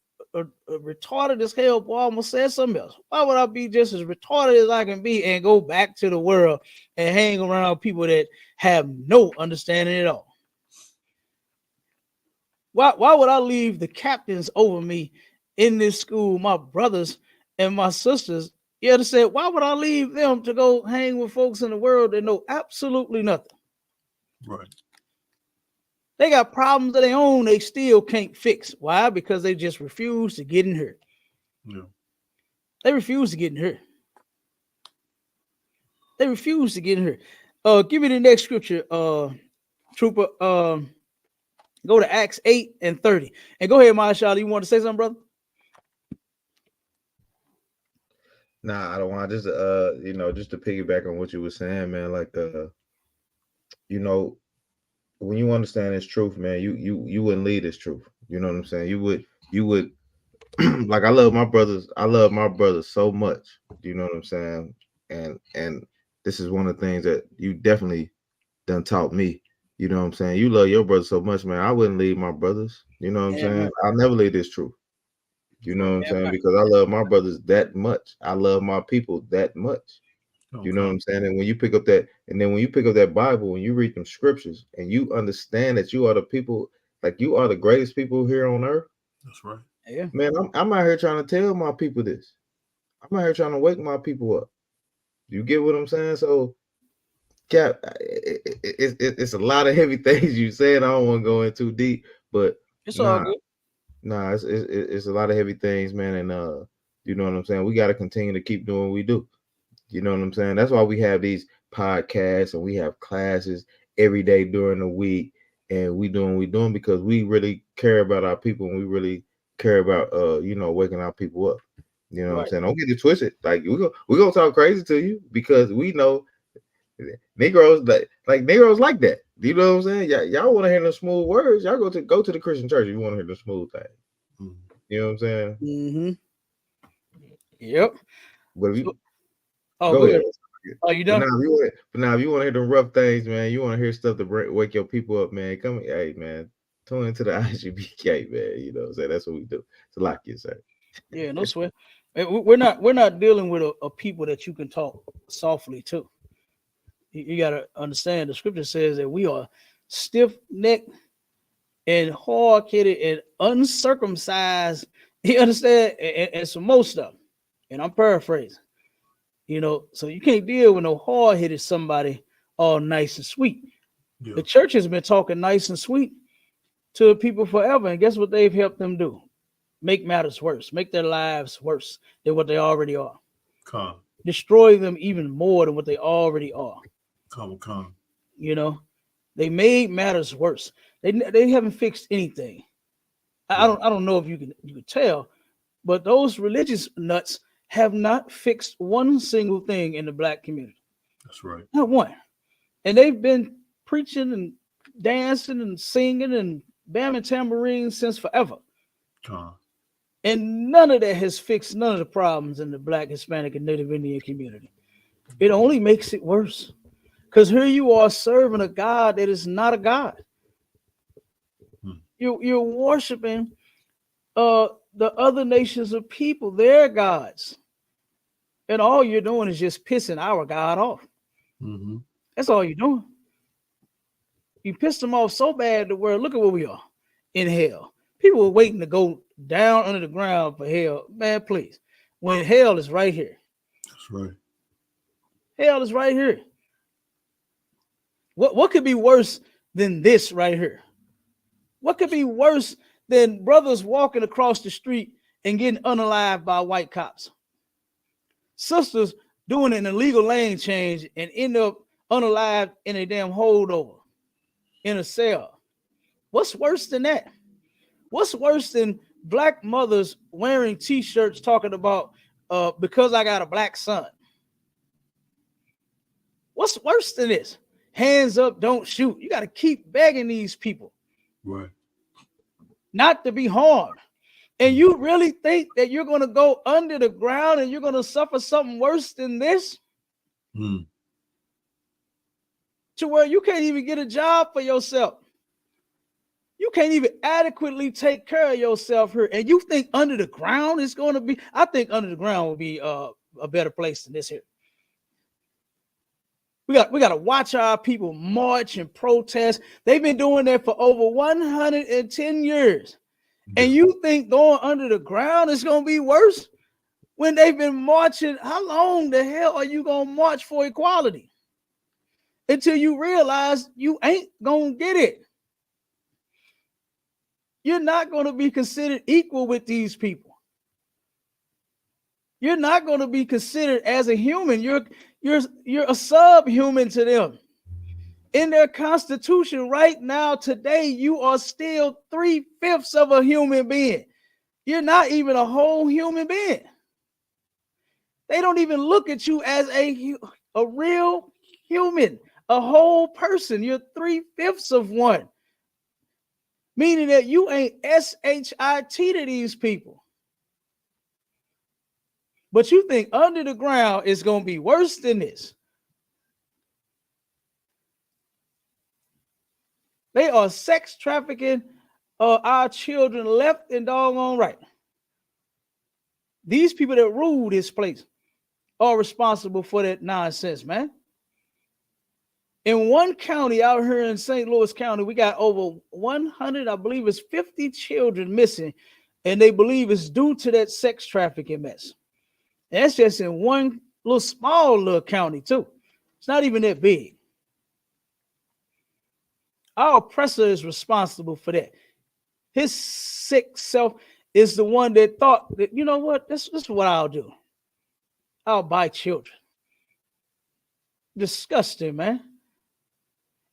retarded as hell? Boy, I'm gonna say something else. Why would I be just as retarded as I can be and go back to the world and hang around people that have no understanding at all? Why would I leave the captains over me in this school, my brothers and my sisters? You understand? Why would I leave them to go hang with folks in the world that know absolutely nothing? Right. They got problems of their own they still can't fix. Why? Because they just refuse to get in here. Yeah. They refuse to get in here. They refuse to get in here. Give me the next scripture, Trooper. Go to Acts 8 and 30. And go ahead, Mashallah. You want to say something, brother? Nah, I don't want just just to piggyback on what you were saying, man. Like when you understand this truth, man, you wouldn't lead this truth. You know what I'm saying? You would like I love my brothers so much. You know what I'm saying? And this is one of the things that you definitely done taught me. You know what I'm saying? You love your brothers so much, man. I wouldn't leave my brothers. You know what I'm saying? Man. I'll never leave this truth. You know what I'm saying? Because I love my brothers that much. I love my people that much. Okay. You know what I'm saying? And when you pick up that Bible, when you read them scriptures and you understand that you are the people, like you are the greatest people here on earth. That's right. Yeah. Man, I'm out here trying to tell my people this. I'm out here trying to wake my people up. You get what I'm saying? So, Cap, it's a lot of heavy things you said. I don't want to go in too deep, but it's all good. Nah, it's a lot of heavy things, man. And you know what I'm saying? We got to continue to keep doing what we do. You know what I'm saying? That's why we have these podcasts and we have classes every day during the week, and we doing because we really care about our people and we really care about waking our people up. You know what I'm Right. saying? Don't get it twisted. Like we gonna talk crazy to you because we know Negroes like Negroes like that. You know what I'm saying? Y'all want to hear the smooth words. Y'all go to the Christian church if you want to hear the smooth thing. Mm. You know what I'm saying? Mm-hmm. Yep. But if you Oh, go go ahead. ahead. Are you But done? now if you want to hear the rough things, man, you want to hear stuff to wake your people up, man. Come, hey, man, tune into the ISUPK, man. You know what I'm saying? That's what we do. It's a lot, you say. Yeah, no sweat. We're not dealing with a people that you can talk softly to. You got to understand the scripture says that we are stiff necked and hard headed and uncircumcised. You understand? And some more stuff. And I'm paraphrasing. So you can't deal with no hard headed somebody all nice and sweet. Yeah. The church has been talking nice and sweet to people forever. And guess what they've helped them do? Make matters worse, make their lives worse than what they already are. Come. Destroy them even more than what they already are. Come. They made matters worse. They haven't fixed anything. I don't know if you can tell, but those religious nuts have not fixed one single thing in the black community. That's right. Not one. And they've been preaching and dancing and singing and bamming tambourines since forever. Come. And none of that has fixed none of the problems in the Black, Hispanic, and Native Indian community. It only makes it worse. Because here you are serving a God that is not a God. You're worshiping the other nations of people, their gods. And all you're doing is just pissing our God off. Mm-hmm. That's all you're doing. You pissed them off so bad the world. Look at where we are in hell. People are waiting to go down under the ground for hell. Man, please. When hell is right here. That's right. Hell is right here. What could be worse than this right here? What could be worse than brothers walking across the street and getting unalived by white cops? Sisters doing an illegal lane change and end up unalived in a damn holdover in a cell. What's worse than that? What's worse than black mothers wearing t-shirts talking about because I got a black son? What's worse than this? Hands up, don't shoot. You got to keep begging these people Right. not to be harmed. And you really think that you're going to go under the ground and you're going to suffer something worse than this? Mm. To where you can't even get a job for yourself. You can't even adequately take care of yourself here. And you think under the ground is going to be, I think under the ground will be a better place than this here. We got to watch our people march and protest. They've been doing that for over 110 years. Yeah. And you think going under the ground is going to be worse when they've been marching? How long the hell are you going to march for equality? Until you realize you ain't going to get it. You're not going to be considered equal with these people. You're not going to be considered as a human. You're a subhuman to them. In their constitution right now, today, you are still 3/5 of a human being. You're not even a whole human being. They don't even look at you as a real human, a whole person. You're 3/5 of one. Meaning that you ain't SHIT to these people. But you think under the ground is going to be worse than this. They are sex trafficking our children left and doggone right. These people that rule this place are responsible for that nonsense, man. In one county out here in St. Louis County, we got over 100, I believe it's 50 children missing, and they believe it's due to that sex trafficking mess. And that's just in one small county too. It's not even that big. Our oppressor is responsible for that. His sick self is the one that thought that, you know what, this is what I'll do. I'll buy children. Disgusting, man.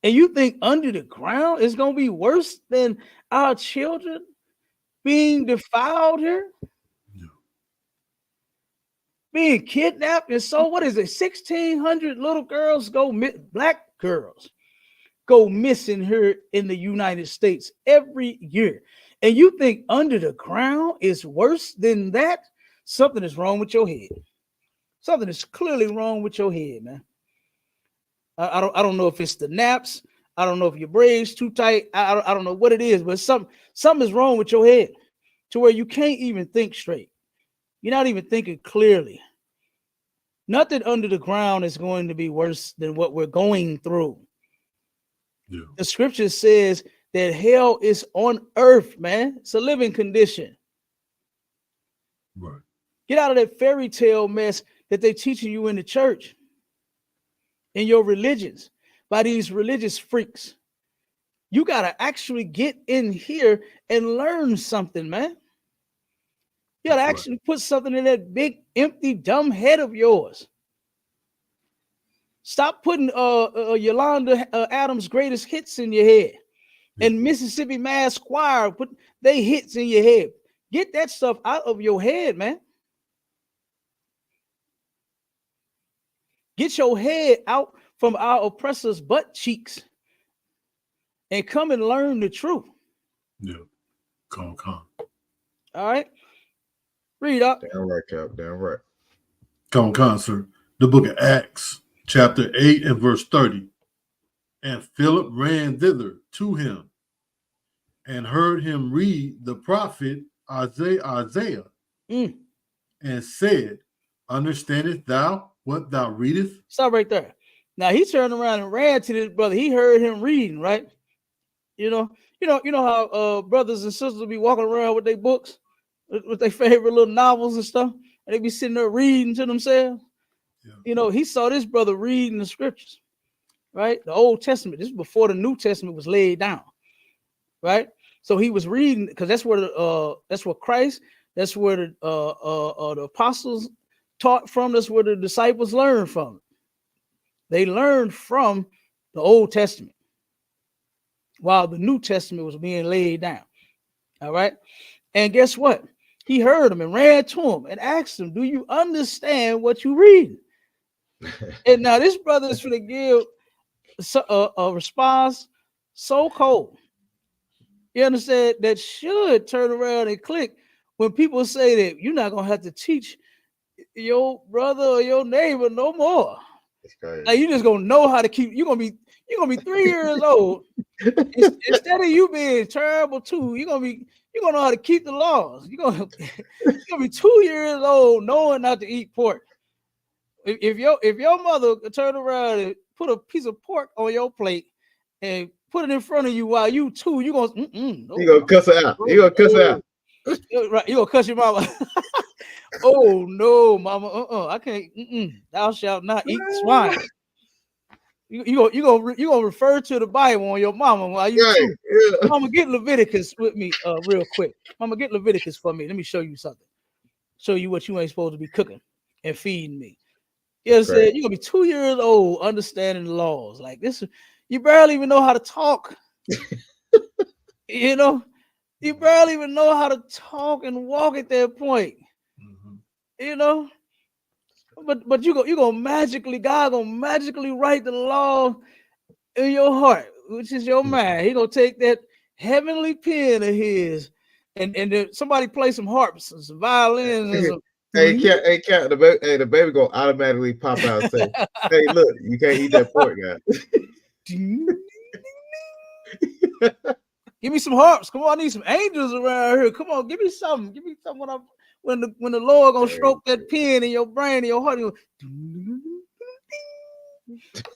And you think under the ground is going to be worse than our children being defiled here? No. being kidnapped. And so what is it? 1,600 little girls black girls go missing here in the United States every year. And you think under the ground is worse than that? Something is wrong with your head. Something is clearly wrong with your head, man. I don't know if it's the naps. I don't know if your braids too tight. I don't know what it is, but something is wrong with your head to where you can't even think straight. You're not even thinking clearly. Nothing under the ground is going to be worse than what we're going through. Yeah. The scripture says that hell is on earth, man. It's a living condition. Right. Get out of that fairy tale mess that they're teaching you in the church, in your religions, by these religious freaks. You got to actually get in here and learn something, man. You got to actually put something in that big, empty, dumb head of yours. Stop putting Yolanda Adams' greatest hits in your head. And Mississippi Mass Choir, put they hits in your head. Get that stuff out of your head, man. Get your head out from our oppressors' butt cheeks and come and learn the truth. Yeah. Come. All right. Read up. Damn right, Cap. Damn right. Come, sir. The book of Acts, chapter 8 and verse 30. And Philip ran thither to him and heard him read the prophet Isaiah and said, understandest thou what thou readest? Stop right there. Now he turned around and ran to this brother. He heard him reading, right? You know how brothers and sisters be walking around with their books, with their favorite little novels and stuff, and they be sitting there reading to themselves. Yeah. You know, he saw this brother reading the scriptures, right? The Old Testament. This is before the New Testament was laid down, right? So he was reading because that's where Christ, that's where the apostles taught from. That's where the disciples learned from. They learned from the Old Testament while the New Testament was being laid down. All right. And guess what? He heard him and ran to him and asked him, do you understand what you read? And now this brother is going to give a response so cold. You understand? That should turn around and click when people say that you're not going to have to teach your brother or your neighbor no more. Like you just gonna know how to keep. You're gonna be 3 years old. Instead of you being terrible too, you're gonna know how to keep the laws. You're gonna be 2 years old knowing not to eat pork. If your mother turn around and put a piece of pork on your plate and put it in front of you while you two, you gonna cuss her out. You gonna cuss her out. Right, you gonna cuss your mama. Oh no, mama! I can't. Thou shalt not eat swine. You gonna refer to the Bible on your mama while you. Yeah. Mama, get Leviticus with me, real quick. Mama, get Leviticus for me. Let me show you something. Show you what you ain't supposed to be cooking and feeding me. You know what I'm saying? You're gonna be 2 years old, understanding the laws like this. You barely even know how to talk. You know, you barely even know how to talk and walk at that point. You know, but God gonna magically write the law in your heart, which is your mind. He gonna take that heavenly pen of his, and then somebody play some harps and some violins. And some, Cat, the baby gonna automatically pop out and say, "Hey, look, you can't eat that pork, guy." Give me some harps. Come on, I need some angels around here. Come on, give me something. Give me something when the Lord gonna stroke that pen in your brain and your heart.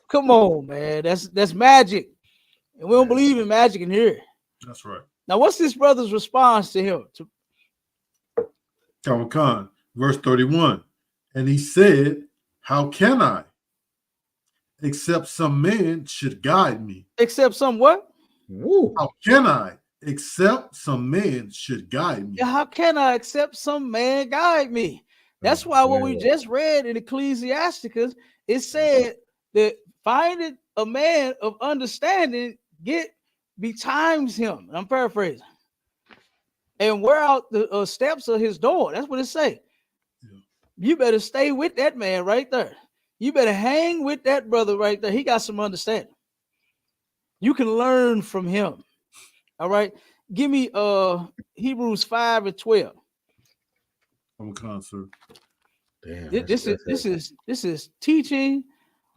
Come on, man. That's magic. And we don't believe in magic in here. That's right. Now, what's this brother's response to him? Khan, verse 31. And he said, how can I? Except some man should guide me. Except some what? Woo. How can I? Except some man should guide me. Yeah, how can I except some man guide me? That's why what we just read in Ecclesiasticus, it said that finding a man of understanding betimes him. I'm paraphrasing. And wear out the steps of his door. That's what it say. Yeah. You better stay with that man right there. You better hang with that brother right there. He got some understanding. You can learn from him. All right. Give me Hebrews 5 and 12. I'm a concert. Damn, This is teaching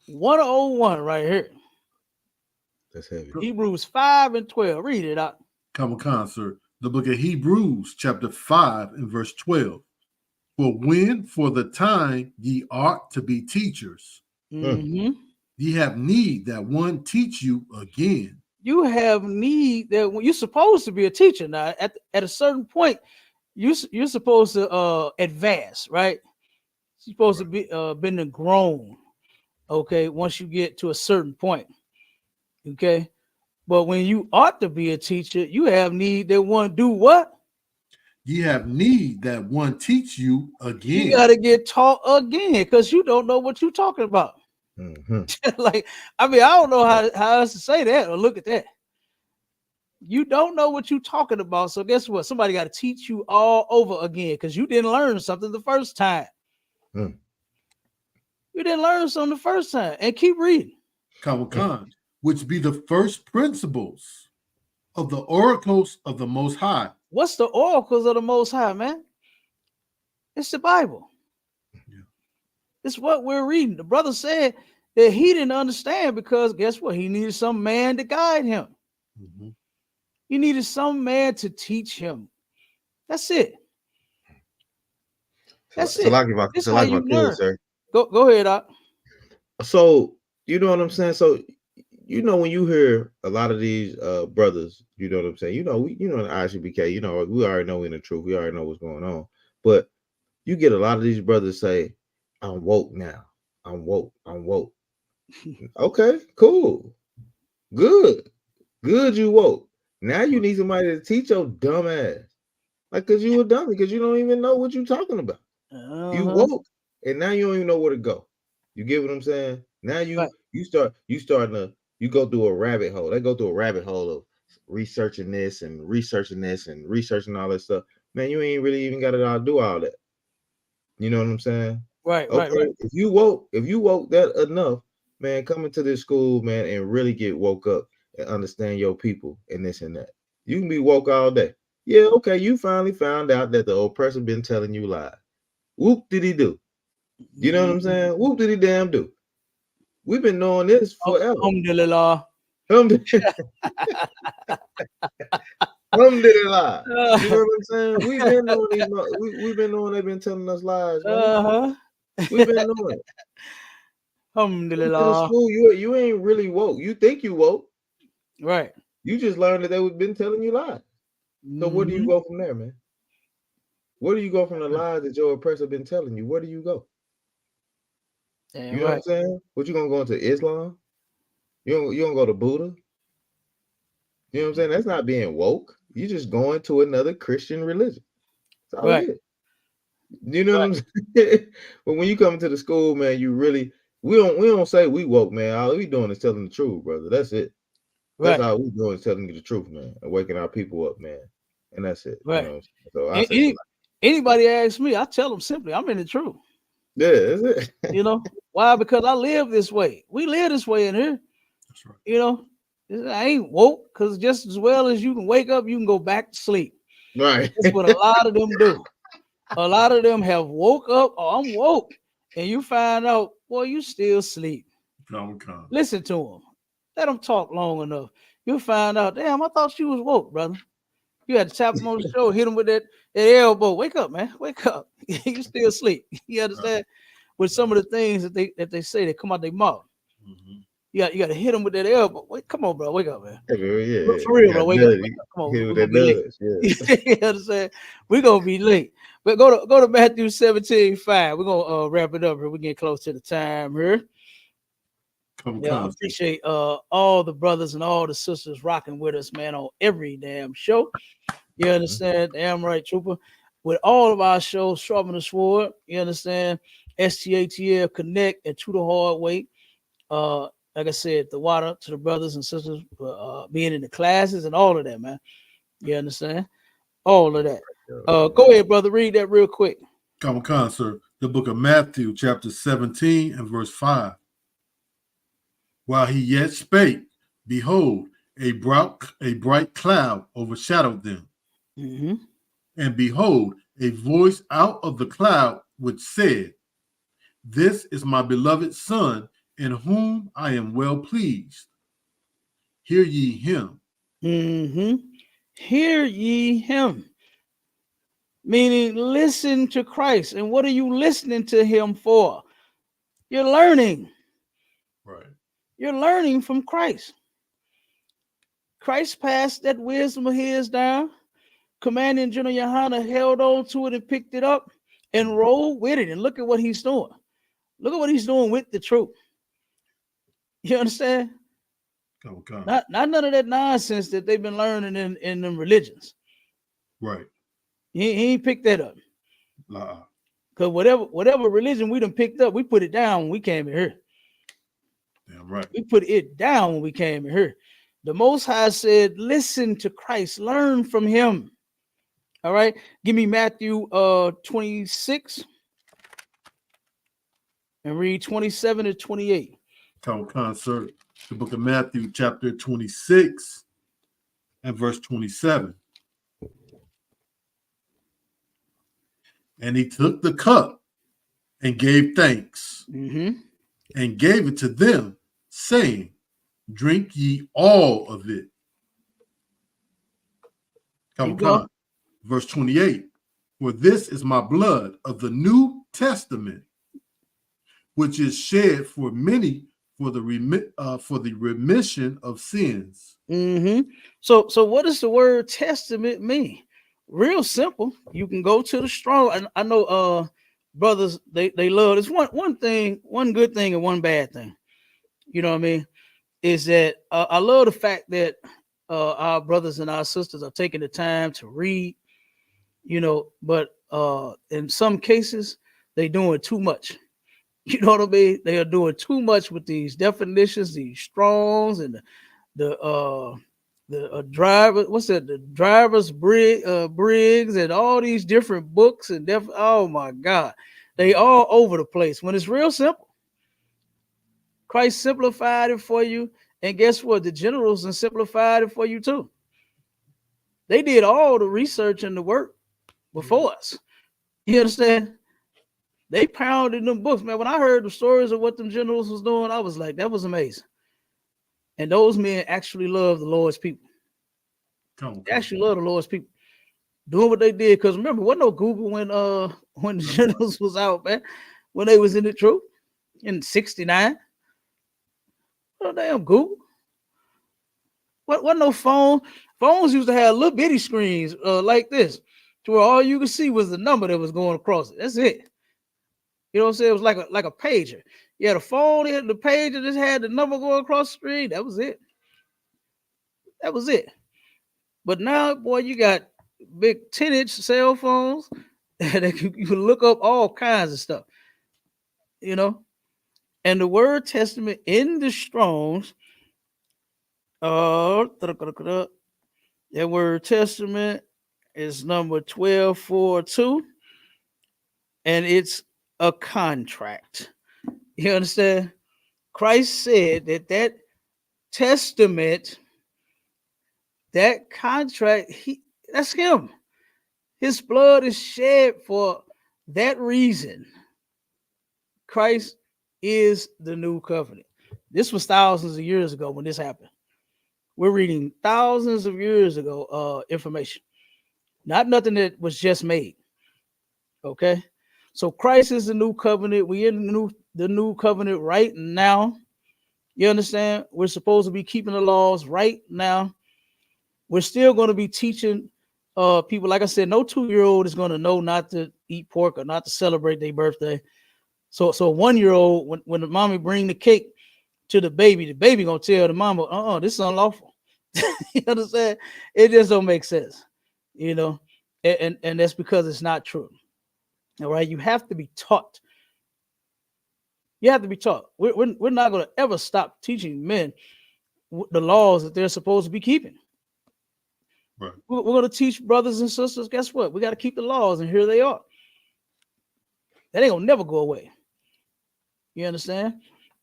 101 right here. that's heavy. Hebrews 5 and 12. Read it out. Come a concert. The book of Hebrews, chapter 5 and verse 12. For when for the time ye ought to be teachers, Mm-hmm. ye have need that one teach you again. You have need that when you're supposed to be a teacher now. At a certain point, you're supposed to advance, right? You're supposed to be been grown. Okay, once you get to a certain point. Okay. But when you ought to be a teacher, you have need that one do what? Ye have need that one teach you again. You got to get taught again because you don't know what you're talking about. Like, I mean, I don't know how else to say that or look at that. You don't know what you're talking about. So guess what? Somebody got to teach you all over again because you didn't learn something the first time. You didn't learn something the first time. And keep reading. Which be the first principles of the oracles of the Most High. What's the oracles of the Most High, man? It's the Bible. Yeah. It's what we're reading. The brother said that he didn't understand because guess what? He needed some man to guide him. He needed some man to teach him. That's it. That's it. That's how you learn. Sir. Go ahead, Doc. So you know what I'm saying? So you know when you hear a lot of these brothers, you know what I'm saying? You know, in the ISUPK, you know, we already know in the truth, we already know what's going on. But you get a lot of these brothers say, I'm woke now. I'm woke. I'm woke. Okay, cool. Good. You woke. Now you need somebody to teach your dumb ass. Like, cause you a dummy, because you don't even know what you're talking about. You woke, and now you don't even know where to go. You get what I'm saying? Now you go through a rabbit hole. They go through a rabbit hole of researching this and researching all that stuff. Man, you ain't really even got to do all that. You know what I'm saying? Right. If you woke that enough, man, come into this school, man, and really get woke up and understand your people and this and that. You can be woke all day. Yeah, okay, you finally found out that the oppressor been telling you lies. Whoop did he do? You know what I'm saying? Whoop did he damn do? We've been knowing this forever. Alhamdulillah. Alhamdulillah. You know what I'm saying? We've been knowing we've been knowing they've been telling us lies, man. We've been knowing it. Alhamdulillah. School, you ain't really woke. You think you woke. Right. You just learned that they've been telling you lies. So where do you go from there, man? Where do you go from the lies that your oppressor been telling you? Where do you go? You know what I'm saying? What you gonna go into Islam? You don't go to Buddha? You know what I'm saying? That's not being woke. You just going to another Christian religion. That's all it is. You know what I'm saying? But when you come into the school, man, you really we don't say we woke, man. All we doing is telling the truth, brother. That's it. That's all we doing is telling you the truth, man, and waking our people up, man. And that's it. Right. You know? So I say anybody asks me, I tell them simply, I'm in the truth. Yeah, that's it. You know why? Because I live this way. We live this way in here. That's right. You know, I ain't woke because just as well as you can wake up, you can go back to sleep. Right. That's what a lot of them do. A lot of them have woke up. Oh, I'm woke, and you find out, boy, you still sleep. Listen to them. Let them talk long enough. You'll find out, damn, I thought you was woke, brother. You had to tap him on the shoulder, hit him with that elbow. Wake up, man. Wake up. You still asleep. You understand? With some of the things that they say that come out their mouth. You got to hit them with that elbow. Come on, bro. Wake up, man. Yeah. For real, bro. Wake up. Come on. We're gonna be late. You understand? We're gonna be late. But go to Matthew 17:5. We're gonna wrap it up here. We're getting close to the time here. I appreciate all the brothers and all the sisters rocking with us, man, on every damn show. You understand? Damn right, trooper. With all of our shows, Sharpen the Sword, you understand? STATL Connect and To the Hard Way. Like I said, the water to the brothers and sisters being in the classes and all of that, man. You understand? All of that. Go ahead, brother. Read that real quick. Come on, sir. The book of Matthew, chapter 17 and verse 5. While he yet spake, behold, a bright cloud overshadowed them. Mm-hmm. And behold, a voice out of the cloud which said, This is my beloved Son, in whom I am well pleased. Hear ye him. Mm-hmm. Hear ye him. Meaning, listen to Christ. And what are you listening to him for? You're learning. Right. You're learning from Christ. Christ passed that wisdom of his down. Commanding General YAHANNA held on to it and picked it up and rolled with it. And look at what he's doing. Look at what he's doing with the truth. You understand? Okay. Not none of that nonsense that they've been learning in them religions. Right. He ain't picked that up. Uh-uh. Because whatever religion we done picked up, we put it down when we came in here. Damn right. We put it down when we came in here. The Most High said, listen to Christ, learn from him. All right. Give me Matthew 26 and read 27 to 28. Concert. The book of Matthew, chapter 26 and verse 27. And he took the cup and gave thanks and gave it to them, saying, Drink ye all of it. Verse 28. For this is my blood of the New Testament, which is shed for many for the remission of sins. So what does the word testament mean? Real simple. You can go to the strong. I know brothers, they love this. One thing, one good thing and one bad thing. You know what I mean? Is that I love the fact that our brothers and our sisters are taking the time to read, you know, but in some cases they doing too much. You know what I mean? They are doing too much with these definitions, these Strongs, and the driver. What's that? The driver's Briggs, and all these different books and oh my God, they all over the place. When it's real simple, Christ simplified it for you, and guess what? The generals and simplified it for you too. They did all the research and the work before us. You understand? They pounded them books, man. When I heard the stories of what them generals was doing, I was like, that was amazing. And those men actually love the Lord's people. They actually love the Lord's people. Doing what they did. Because remember, wasn't no Google when the generals was out, man. When they was in the truth in 69. No damn Google. What no phone. Phones used to have little bitty screens like this, to where all you could see was the number that was going across it. That's it. You know what I'm saying? It was like a pager. You had a phone, you had the pager, just had the number going across the screen. That was it. That was it. But now, boy, you got big 10-inch cell phones that you can look up all kinds of stuff. You know? And the word testament in the Strongs, that word testament is number 1242, and it's a contract. You understand? Christ said that testament, that contract, that's him. His blood is shed for that reason. Christ is the new covenant. This was thousands of years ago when this happened. We're reading thousands of years ago information, not nothing that was just made. Okay, so Christ is the new covenant. We in the new covenant right now. You understand? We're supposed to be keeping the laws right now. We're still going to be teaching people. Like I said, no 2-year-old is going to know not to eat pork or not to celebrate their birthday. So 1-year-old, when the mommy bring the cake to the baby gonna tell the mama, this is unlawful. You understand? It just don't make sense, you know, and that's because it's not true. All right, you have to be taught. You have to be taught. We're not going to ever stop teaching men the laws that they're supposed to be keeping. Right. We're going to teach brothers and sisters. Guess what? We got to keep the laws, and here they are. That ain't gonna never go away. You understand?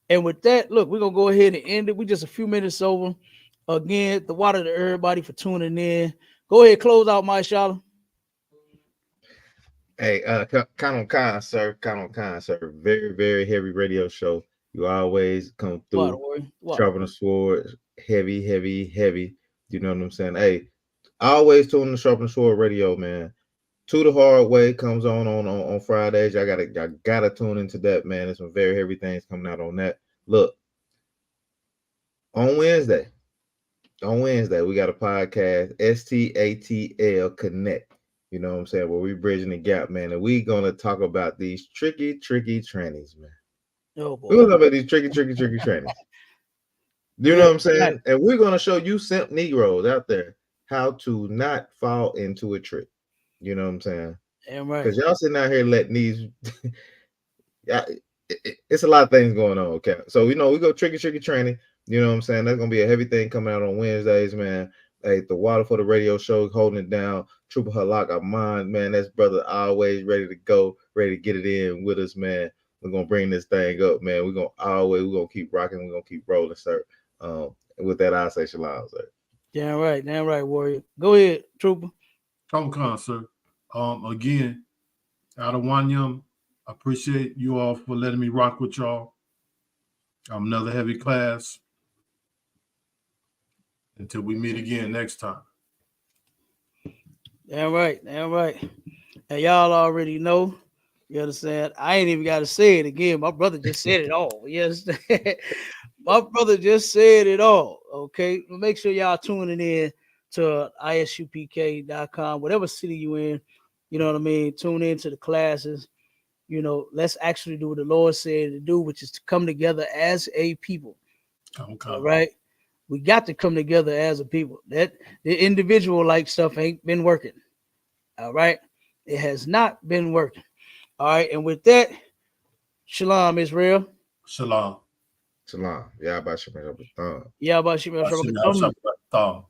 And with that, look, we're gonna go ahead and end it. We just a few minutes over. Again, the water to everybody for tuning in. Go ahead, close out, my Shala. Hey, count on kind, sir. Count on kind, sir. Very, very heavy radio show. You always come Water, through, warrior. Water. sharpen the sword, heavy, heavy, heavy. You know what I'm saying? Hey, always tune the sharpen the sword radio, man. To the Hard Way comes on Fridays. Y'all gotta tune into that, man. There's some very heavy things coming out on that. Look, on Wednesday, we got a podcast, STATL Connect. You know what I'm saying? Where we bridging the gap, man. And we gonna talk about these tricky trannies, man. Oh We're boy. gonna talk about these tricky trannies. You know what I'm saying? And we're gonna show you simp Negroes out there how to not fall into a trick. You know what I'm saying? Damn right. Because y'all sitting out here letting these it's a lot of things going on, okay. So we go tricky tranny. You know what I'm saying? That's gonna be a heavy thing coming out on Wednesdays, man. Hey, the water for the radio show holding it down. Trooper Halak, our mind, man. That's brother always ready to go, ready to get it in with us, man. We're gonna bring this thing up, man. We're gonna keep rocking, we're gonna keep rolling, sir. With that, I'll say shalom, sir. Damn right, warrior. Go ahead, Trooper. Come on, sir. Again, out of Wanyam, I appreciate you all for letting me rock with y'all. Another heavy class. Until we meet again next time. Damn right. And y'all already know. You understand? I ain't even got to say it again. My brother just said it all. You understand? My brother just said it all. Okay. Make sure y'all tuning in to ISUPK.com, whatever city you in. You know what I mean? Tune in to the classes. You know, let's actually do what the Lord said to do, which is to come together as a people. Okay. All right. We got to come together as a people. That the individual like stuff ain't been working. All right. It has not been working. All right. And with that, shalom, Israel. Shalom. Shalom. Yeah, about Shabbat. Yeah, about Shabbat.